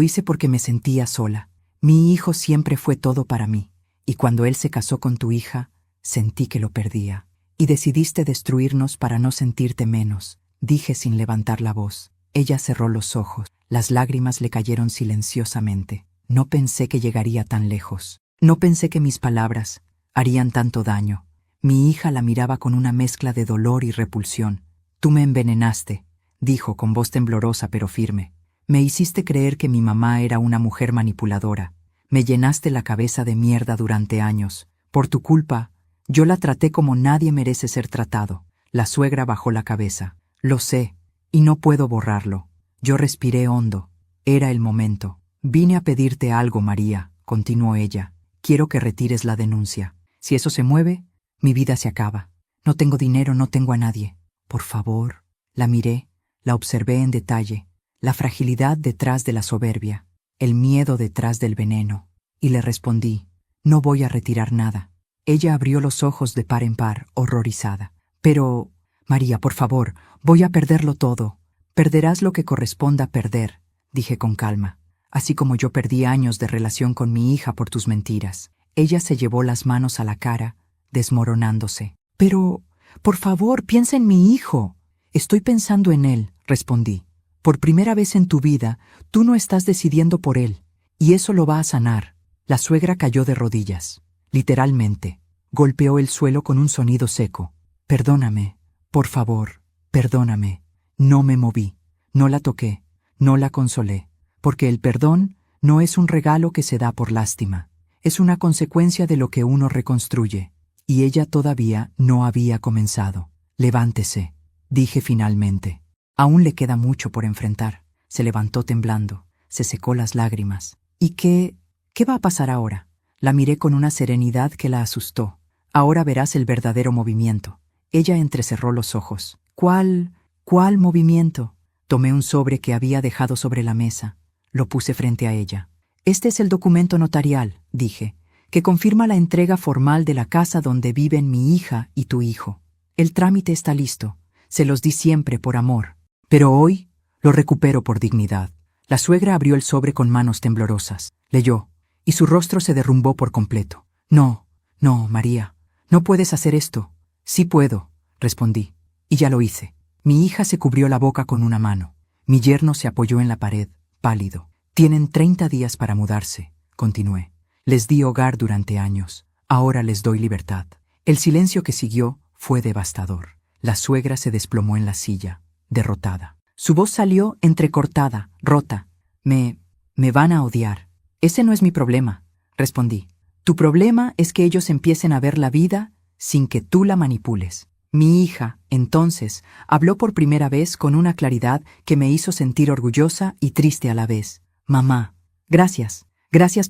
hice porque me sentía sola. Mi hijo siempre fue todo para mí, y cuando él se casó con tu hija, sentí que lo perdía. Y decidiste destruirnos para no sentirte menos, dije sin levantar la voz. Ella cerró los ojos, las lágrimas le cayeron silenciosamente. No pensé que llegaría tan lejos. No pensé que mis palabras harían tanto daño. Mi hija la miraba con una mezcla de dolor y repulsión. Tú me envenenaste, dijo con voz temblorosa pero firme. Me hiciste creer que mi mamá era una mujer manipuladora. Me llenaste la cabeza de mierda durante años. Por tu culpa, yo la traté como nadie merece ser tratado. La suegra bajó la cabeza. Lo sé, y no puedo borrarlo. Yo respiré hondo. Era el momento. Vine a pedirte algo, María, continuó ella. Quiero que retires la denuncia. Si eso se mueve, mi vida se acaba. No tengo dinero, no tengo a nadie. Por favor. La miré, la observé en detalle. La fragilidad detrás de la soberbia, el miedo detrás del veneno. Y le respondí, no voy a retirar nada. Ella abrió los ojos de par en par, horrorizada. Pero, María, por favor, voy a perderlo todo. Perderás lo que corresponda perder, dije con calma, así como yo perdí años de relación con mi hija por tus mentiras. Ella se llevó las manos a la cara, desmoronándose. Pero, por favor, piensa en mi hijo. Estoy pensando en él, respondí. Por primera vez en tu vida, tú no estás decidiendo por él, y eso lo va a sanar. La suegra cayó de rodillas. Literalmente, golpeó el suelo con un sonido seco. Perdóname, por favor, perdóname. No me moví, no la toqué, no la consolé, porque el perdón no es un regalo que se da por lástima, es una consecuencia de lo que uno reconstruye, y ella todavía no había comenzado. Levántese, dije finalmente. Aún le queda mucho por enfrentar. Se levantó temblando, se secó las lágrimas. ¿Y qué va a pasar ahora? La miré con una serenidad que la asustó. Ahora verás el verdadero movimiento. Ella entrecerró los ojos. ¿Cuál movimiento? Tomé un sobre que había dejado sobre la mesa. Lo puse frente a ella. Este es el documento notarial, dije, que confirma la entrega formal de la casa donde viven mi hija y tu hijo. El trámite está listo. Se los di siempre por amor. Pero hoy lo recupero por dignidad. La suegra abrió el sobre con manos temblorosas. Leyó, y su rostro se derrumbó por completo. No, María, no puedes hacer esto. Sí puedo, respondí, y ya lo hice. Mi hija se cubrió la boca con una mano. Mi yerno se apoyó en la pared, pálido. Tienen 30 días para mudarse, continué. Les di hogar durante años. Ahora les doy libertad. El silencio que siguió fue devastador. La suegra se desplomó en la silla, derrotada. Su voz salió entrecortada, rota. Me van a odiar. Ese no es mi problema, respondí. Tu problema es que ellos empiecen a ver la vida sin que tú la manipules. Mi hija, entonces, habló por primera vez con una claridad que me hizo sentir orgullosa y triste a la vez. Mamá, gracias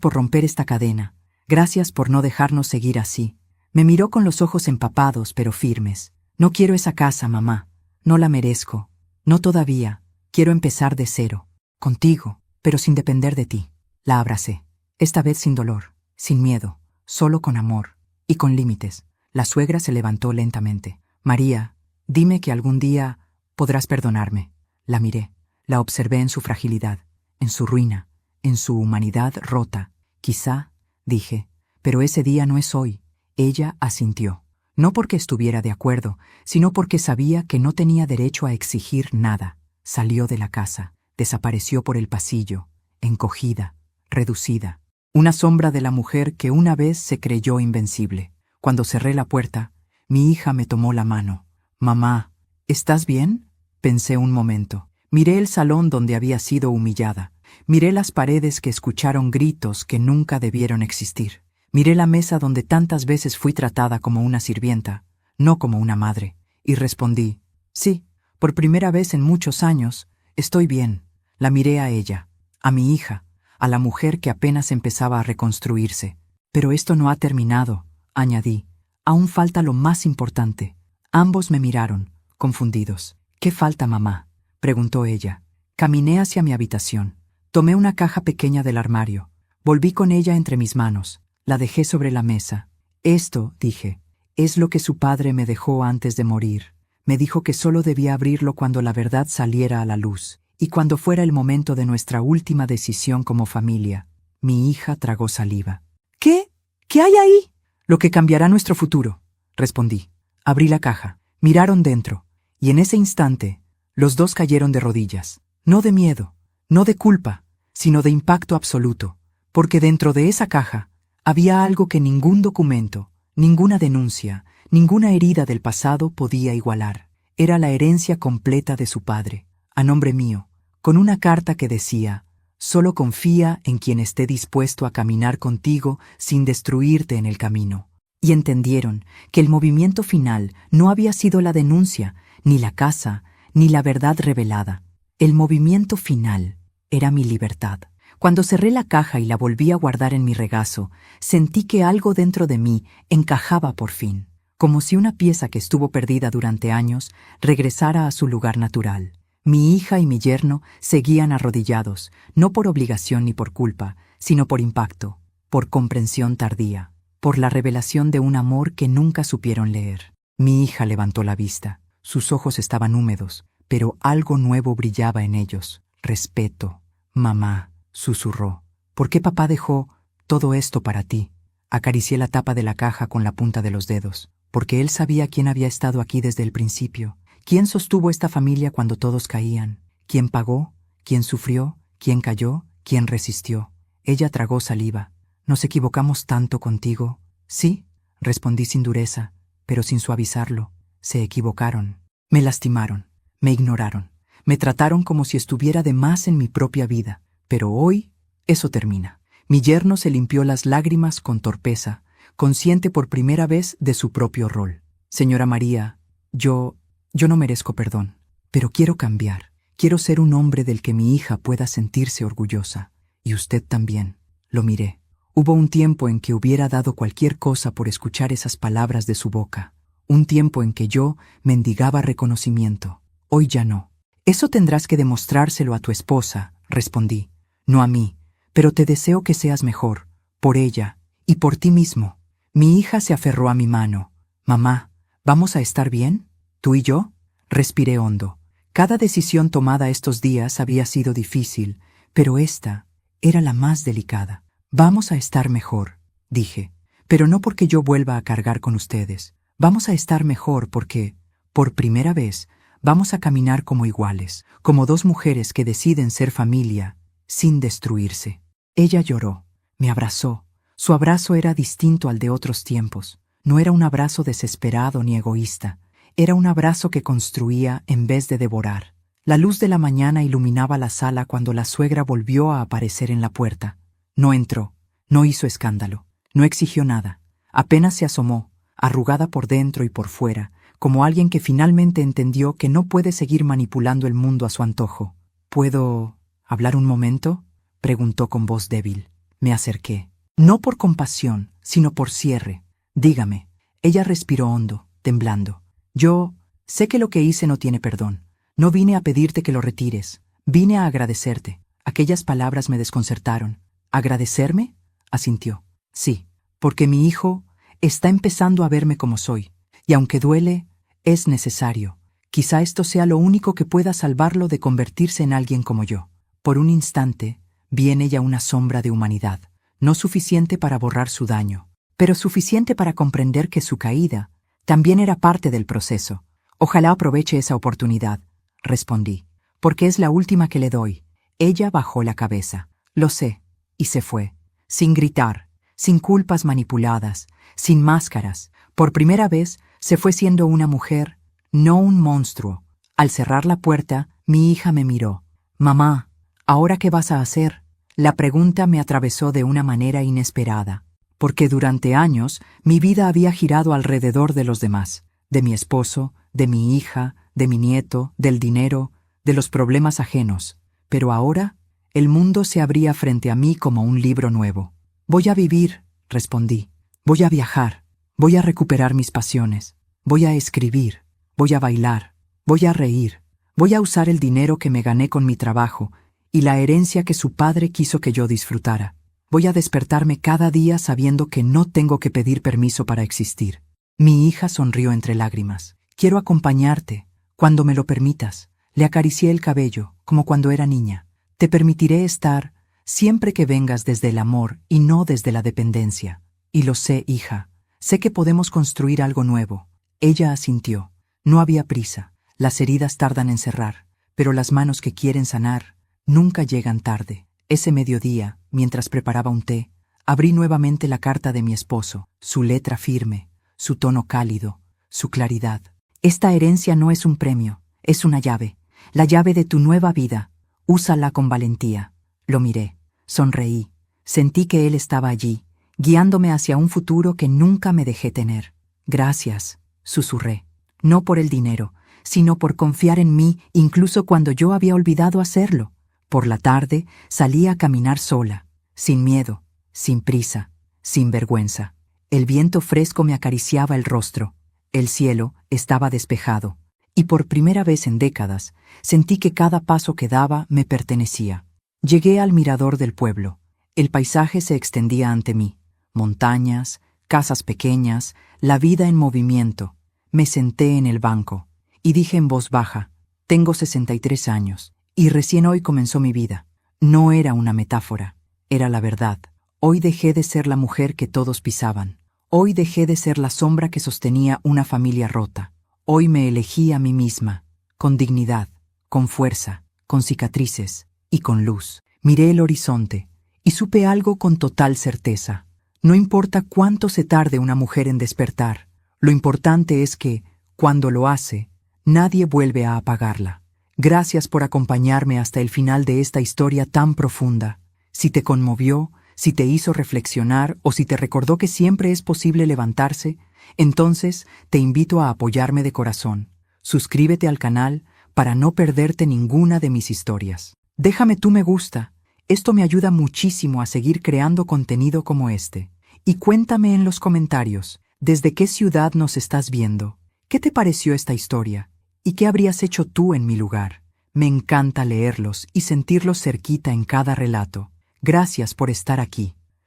por romper esta cadena. Gracias por no dejarnos seguir así. Me miró con los ojos empapados pero firmes. No quiero esa casa, mamá. No la merezco. No todavía. Quiero empezar de cero. Contigo, pero sin depender de ti. La abracé. Esta vez sin dolor, sin miedo, solo con amor y con límites. La suegra se levantó lentamente. María, dime que algún día podrás perdonarme. La miré. La observé en su fragilidad, en su ruina, en su humanidad rota. Quizá, dije, pero ese día no es hoy. Ella asintió. No porque estuviera de acuerdo, sino porque sabía que no tenía derecho a exigir nada. Salió de la casa, desapareció por el pasillo, encogida, reducida. Una sombra de la mujer que una vez se creyó invencible. Cuando cerré la puerta, mi hija me tomó la mano. Mamá, ¿estás bien? Pensé un momento. Miré el salón donde había sido humillada. Miré las paredes que escucharon gritos que nunca debieron existir. Miré la mesa donde tantas veces fui tratada como una sirvienta, no como una madre, y respondí, sí, por primera vez en muchos años, estoy bien. La miré a ella, a mi hija, a la mujer que apenas empezaba a reconstruirse. Pero esto no ha terminado, añadí. Aún falta lo más importante. Ambos me miraron, confundidos. ¿Qué falta, mamá?, preguntó ella. Caminé hacia mi habitación. Tomé una caja pequeña del armario. Volví con ella entre mis manos. La dejé sobre la mesa. Esto, dije, es lo que su padre me dejó antes de morir. Me dijo que solo debía abrirlo cuando la verdad saliera a la luz, y cuando fuera el momento de nuestra última decisión como familia. Mi hija tragó saliva. ¿Qué? ¿Qué hay ahí? Lo que cambiará nuestro futuro, respondí. Abrí la caja. Miraron dentro, y en ese instante, los dos cayeron de rodillas. No de miedo, no de culpa, sino de impacto absoluto, porque dentro de esa caja había algo que ningún documento, ninguna denuncia, ninguna herida del pasado podía igualar. Era la herencia completa de su padre, a nombre mío, con una carta que decía: solo confía en quien esté dispuesto a caminar contigo sin destruirte en el camino. Y entendieron que el movimiento final no había sido la denuncia, ni la casa, ni la verdad revelada. El movimiento final era mi libertad. Cuando cerré la caja y la volví a guardar en mi regazo, sentí que algo dentro de mí encajaba por fin, como si una pieza que estuvo perdida durante años regresara a su lugar natural. Mi hija y mi yerno seguían arrodillados, no por obligación ni por culpa, sino por impacto, por comprensión tardía, por la revelación de un amor que nunca supieron leer. Mi hija levantó la vista. Sus ojos estaban húmedos, pero algo nuevo brillaba en ellos. Respeto. Mamá, susurró. ¿Por qué papá dejó todo esto para ti? Acaricié la tapa de la caja con la punta de los dedos, porque él sabía quién había estado aquí desde el principio. ¿Quién sostuvo esta familia cuando todos caían? ¿Quién pagó? ¿Quién sufrió? ¿Quién cayó? ¿Quién resistió? Ella tragó saliva. ¿Nos equivocamos tanto contigo? Sí, respondí sin dureza, pero sin suavizarlo. Se equivocaron. Me lastimaron. Me ignoraron. Me trataron como si estuviera de más en mi propia vida. Pero hoy, eso termina. Mi yerno se limpió las lágrimas con torpeza, consciente por primera vez de su propio rol. Señora María, yo no merezco perdón, pero quiero cambiar. Quiero ser un hombre del que mi hija pueda sentirse orgullosa. Y usted también. Lo miré. Hubo un tiempo en que hubiera dado cualquier cosa por escuchar esas palabras de su boca. Un tiempo en que yo mendigaba reconocimiento. Hoy ya no. Eso tendrás que demostrárselo a tu esposa, respondí. No a mí, pero te deseo que seas mejor, por ella y por ti mismo. Mi hija se aferró a mi mano. Mamá, ¿vamos a estar bien? ¿Tú y yo? Respiré hondo. Cada decisión tomada estos días había sido difícil, pero esta era la más delicada. Vamos a estar mejor, dije, pero no porque yo vuelva a cargar con ustedes. Vamos a estar mejor porque, por primera vez, vamos a caminar como iguales, como dos mujeres que deciden ser familia, sin destruirse. Ella lloró, me abrazó. Su abrazo era distinto al de otros tiempos. No era un abrazo desesperado ni egoísta. Era un abrazo que construía en vez de devorar. La luz de la mañana iluminaba la sala cuando la suegra volvió a aparecer en la puerta. No entró, no hizo escándalo, no exigió nada. Apenas se asomó, arrugada por dentro y por fuera, como alguien que finalmente entendió que no puede seguir manipulando el mundo a su antojo. ¿Puedo hablar un momento?, preguntó con voz débil. Me acerqué. No por compasión, sino por cierre. Dígame. Ella respiró hondo, temblando. Yo sé que lo que hice no tiene perdón. No vine a pedirte que lo retires. Vine a agradecerte. Aquellas palabras me desconcertaron. ¿Agradecerme? Asintió. Sí, porque mi hijo está empezando a verme como soy. Y aunque duele, es necesario. Quizá esto sea lo único que pueda salvarlo de convertirse en alguien como yo. Por un instante, vi en ella una sombra de humanidad, no suficiente para borrar su daño, pero suficiente para comprender que su caída también era parte del proceso. Ojalá aproveche esa oportunidad, respondí, porque es la última que le doy. Ella bajó la cabeza. Lo sé, y se fue, sin gritar, sin culpas manipuladas, sin máscaras. Por primera vez se fue siendo una mujer, no un monstruo. Al cerrar la puerta, mi hija me miró. Mamá, ¿ahora qué vas a hacer? La pregunta me atravesó de una manera inesperada, porque durante años mi vida había girado alrededor de los demás, de mi esposo, de mi hija, de mi nieto, del dinero, de los problemas ajenos. Pero ahora, el mundo se abría frente a mí como un libro nuevo. Voy a vivir, respondí. Voy a viajar. Voy a recuperar mis pasiones. Voy a escribir. Voy a bailar. Voy a reír. Voy a usar el dinero que me gané con mi trabajo y la herencia que su padre quiso que yo disfrutara. Voy a despertarme cada día sabiendo que no tengo que pedir permiso para existir. Mi hija sonrió entre lágrimas. Quiero acompañarte, cuando me lo permitas. Le acaricié el cabello, como cuando era niña. Te permitiré estar siempre que vengas desde el amor y no desde la dependencia. Y lo sé, hija. Sé que podemos construir algo nuevo. Ella asintió. No había prisa. Las heridas tardan en cerrar, pero las manos que quieren sanar nunca llegan tarde. Ese mediodía, mientras preparaba un té, abrí nuevamente la carta de mi esposo, su letra firme, su tono cálido, su claridad. Esta herencia no es un premio, es una llave, la llave de tu nueva vida. Úsala con valentía. Lo miré, sonreí, sentí que él estaba allí, guiándome hacia un futuro que nunca me dejé tener. Gracias, susurré, no por el dinero, sino por confiar en mí incluso cuando yo había olvidado hacerlo. Por la tarde salí a caminar sola, sin miedo, sin prisa, sin vergüenza. El viento fresco me acariciaba el rostro, el cielo estaba despejado, y por primera vez en décadas sentí que cada paso que daba me pertenecía. Llegué al mirador del pueblo. El paisaje se extendía ante mí, montañas, casas pequeñas, la vida en movimiento. Me senté en el banco y dije en voz baja, tengo 63 años, y recién hoy comenzó mi vida. No era una metáfora, era la verdad. Hoy dejé de ser la mujer que todos pisaban. Hoy dejé de ser la sombra que sostenía una familia rota. Hoy me elegí a mí misma, con dignidad, con fuerza, con cicatrices y con luz. Miré el horizonte y supe algo con total certeza. No importa cuánto se tarde una mujer en despertar, lo importante es que, cuando lo hace, nadie vuelve a apagarla. Gracias por acompañarme hasta el final de esta historia tan profunda. Si te conmovió, si te hizo reflexionar o si te recordó que siempre es posible levantarse, entonces te invito a apoyarme de corazón. Suscríbete al canal para no perderte ninguna de mis historias. Déjame tu me gusta. Esto me ayuda muchísimo a seguir creando contenido como este. Y cuéntame en los comentarios, ¿desde qué ciudad nos estás viendo? ¿Qué te pareció esta historia? ¿Y qué habrías hecho tú en mi lugar? Me encanta leerlos y sentirlos cerquita en cada relato. Gracias por estar aquí.